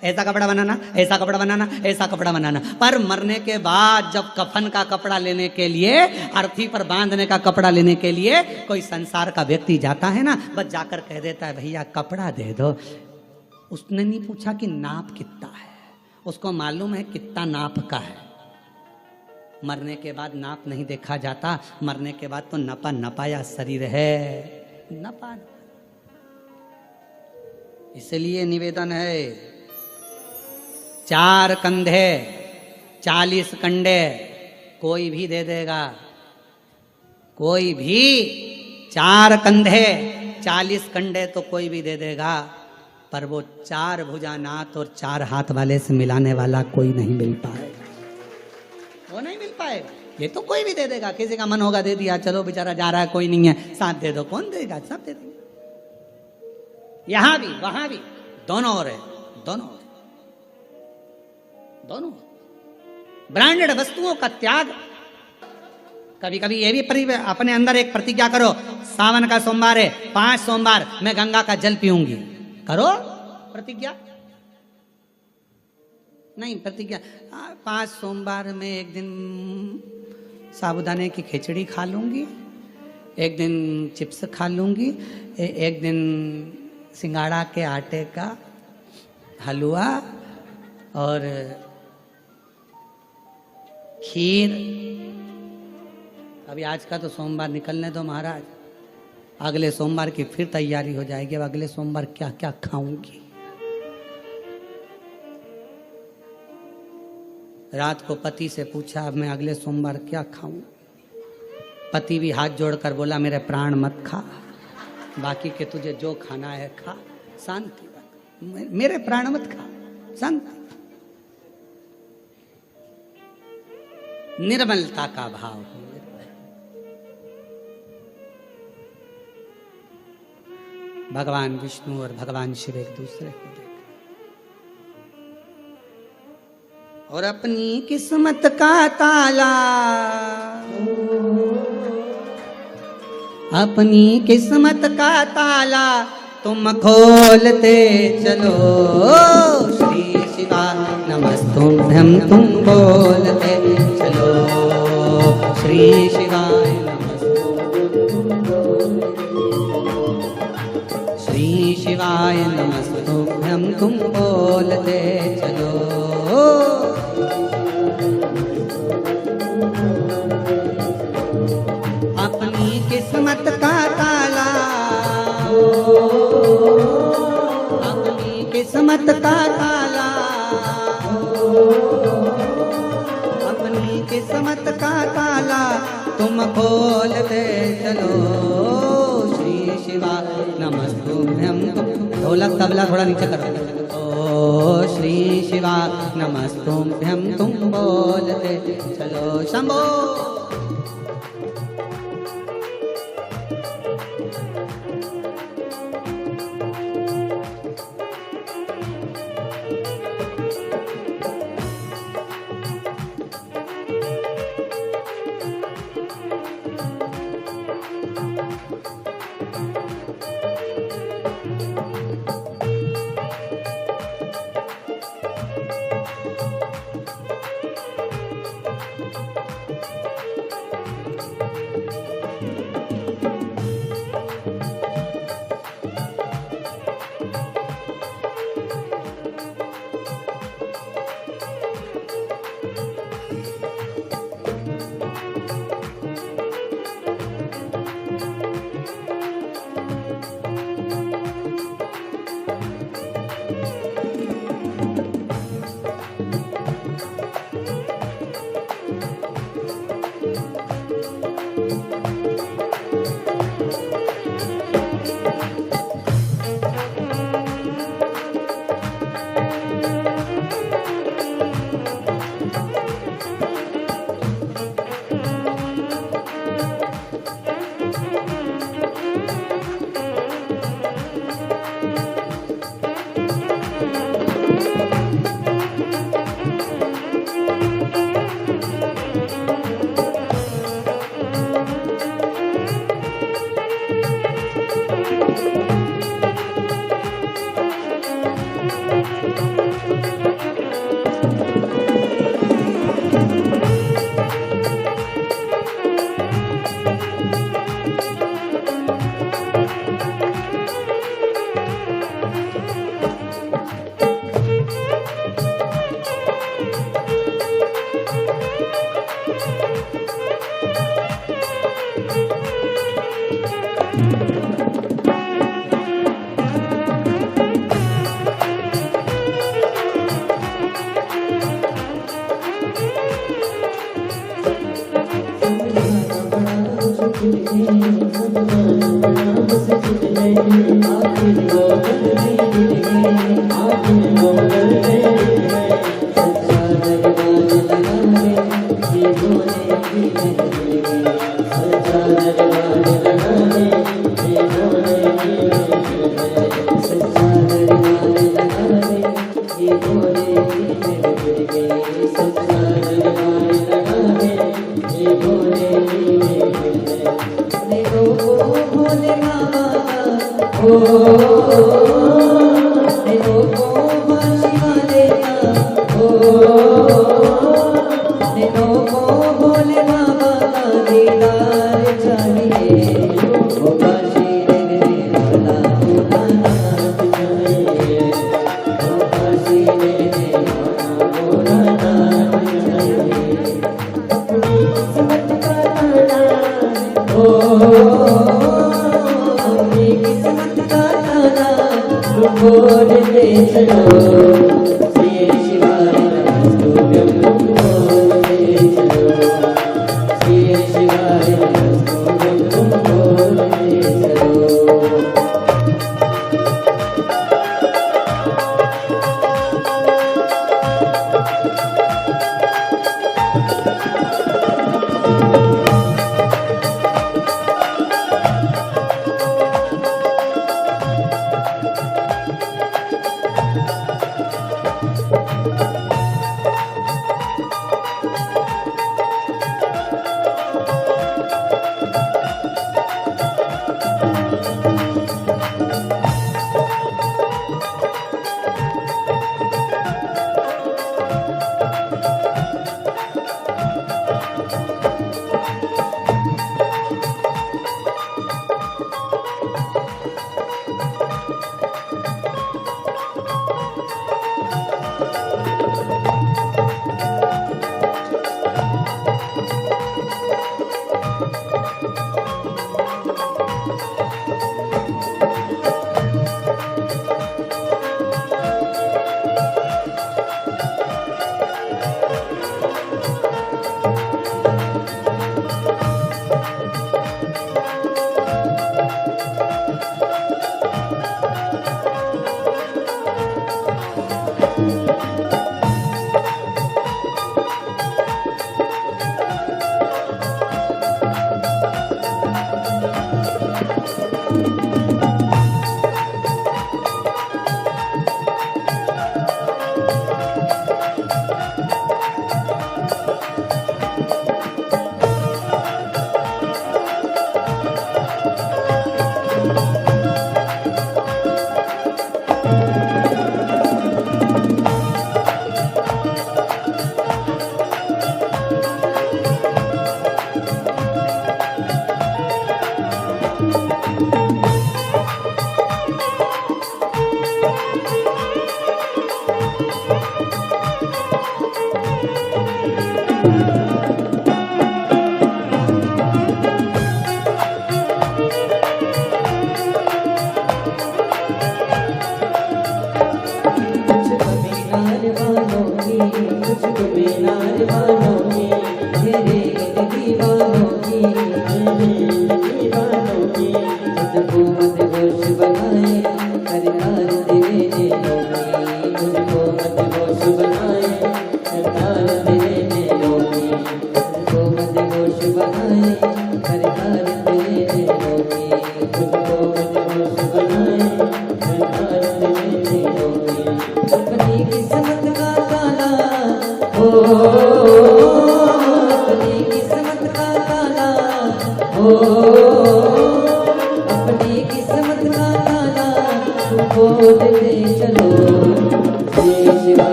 ऐसा कपड़ा बनाना, ऐसा कपड़ा बनाना, ऐसा कपड़ा बनाना। पर मरने के बाद जब कफन का कपड़ा लेने के लिए, अर्थी पर बांधने का कपड़ा लेने के लिए कोई संसार का व्यक्ति जाता है ना, बस जाकर कह देता है भैया कपड़ा दे दो। उसने नहीं पूछा कि नाप कितना है, उसको मालूम है कितना नाप का है। मरने के बाद नाप नहीं देखा जाता, मरने के बाद तो नपा नपाया शरीर है, नपा। इसलिए निवेदन है, 4 कंधे 40 कंडे कोई भी दे देगा, कोई भी 4 कंधे 40 कंडे तो कोई भी दे देगा, पर वो 4 भुजानाथ और 4 हाथ वाले से मिलाने वाला कोई नहीं मिल पाएगा, वो नहीं मिल पाएगा। ये तो कोई भी दे देगा, किसी का मन होगा दे दिया, चलो बेचारा जा रहा है कोई नहीं है, साथ दे दो, कौन देगा? सब दे देंगे। यहां भी वहां भी दोनों ओर है, दोनों ओर, दोनों ब्रांडेड वस्तुओं का त्याग। कभी कभी ये भी अपने अंदर एक प्रतिज्ञा करो, सावन का सोमवार है, 5 सोमवार मैं गंगा का जल पीऊंगी, करो प्रतिज्ञा। नहीं प्रतिज्ञा, 5 सोमवार में एक दिन साबूदाने की खिचड़ी खा लूंगी, एक दिन चिप्स खा लूंगी, एक दिन सिंगाड़ा के आटे का हलवा और खीर। अभी आज का तो सोमवार निकलने दो महाराज, अगले सोमवार की फिर तैयारी हो जाएगी। अब अगले सोमवार क्या क्या खाऊंगी। रात को पति से पूछा अब मैं अगले सोमवार क्या खाऊं। पति भी हाथ जोड़कर बोला मेरे प्राण मत खा, बाकी के तुझे जो खाना है खा, शांति रख, मेरे प्राण मत खा, शांति। निर्मलता का भाव हो। भगवान विष्णु और भगवान शिव एक दूसरे को देख और अपनी किस्मत का ताला, अपनी किस्मत का ताला तुम खोलते चलो। श्री शिवा नमस्तुभ्यं तुम बोलते चलो। श्री शिवाय श्री शिवाय नमस्तुभ्यं तुम बोलते चलो। अपनी किस्मत का ताला, अपनी किस्मत का ताला, अपनी किस्मत का ताला तुम खोलते चलो। श्री शिवा नमस्तुभ्यं। ढोलक तबला थोड़ा नीचे करो। ओ श्री शिवा नमस्तुभ्यं तुम बोलते चलो। शंभो।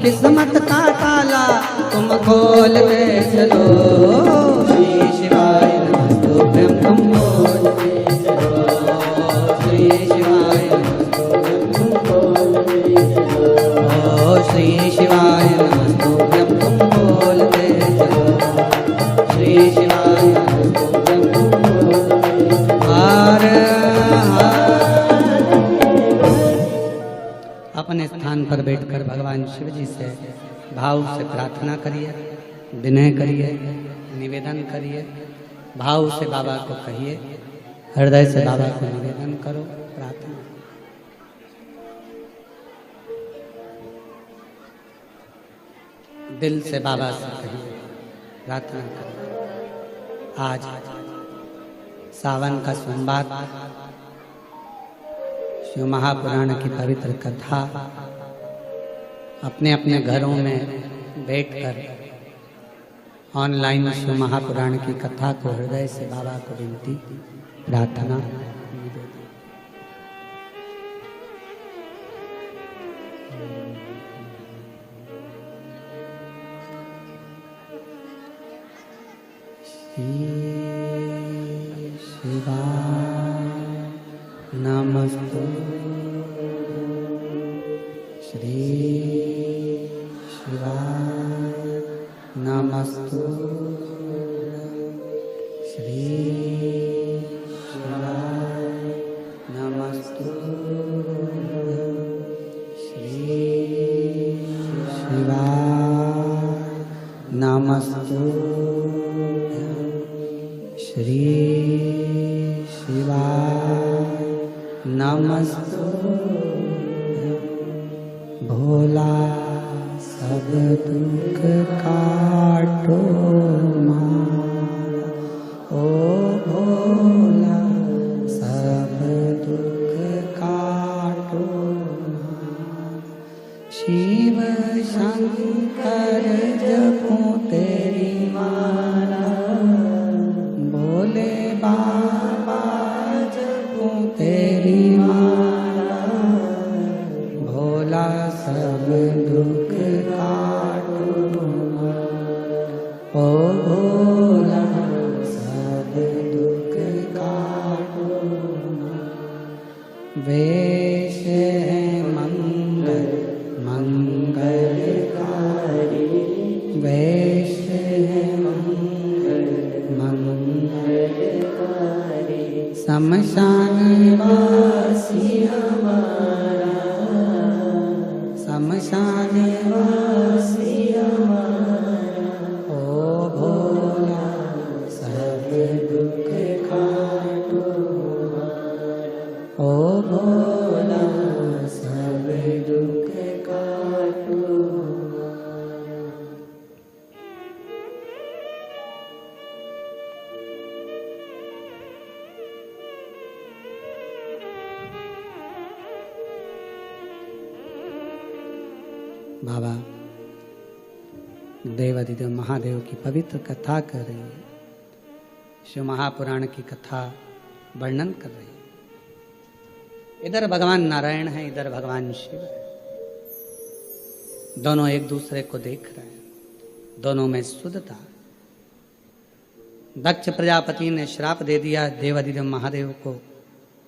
किस्मत का ताला तुम खोल के चलो। श्री शिवाय नमस्तुभ्यं तुम बोल हर अपने स्थान पर बैठकर भगवान शिव जी से भाव से प्रार्थना करिए, विनय करिए, निवेदन करिए, भाव से बाबा को कहिए, हृदय से बाबा को निवेदन करो, प्रार्थना। दिल से बाबा से कहिए, प्रार्थना करिए। आज सावन का सोमवार, शिव महापुराण की पवित्र कथा अपने अपने घरों में बैठकर ऑनलाइन शिव महापुराण की कथा को हृदय से बाबा को विनती, प्रार्थना, शिवा नमस्तु, श्री शिवा नमस्तु, श्री शिवा नमस्तु, श्री शिवा नमस्तु, श्री शिवा नमस्तु। भोला सब दुख काटो मारा, ओ भोला सब दुख काटो मारा। शिव शंकर जपो तेरी माला, भोले बाबा जपो तेरी माला। भोला सब दुख काटो मारा, ओ भोला सब दुख काटो मारा। वेश है मंगल मंगलकारी, वेश है मंगल मंगलकारी। शमशान वासी हमारा, शमशान वासी हमारा। ओ भोला सब दुख काटो मारा, ओ भोला सब दुख काटो मारा। बाबा देवाधिदेव महादेव की पवित्र कथा कर रही है, शिव महापुराण की कथा वर्णन कर रही है। इधर भगवान नारायण है, इधर भगवान शिव है। दोनों एक दूसरे को देख रहे हैं, दोनों में शुद्धता। दक्ष प्रजापति ने श्राप दे दिया देवाधिदेव महादेव को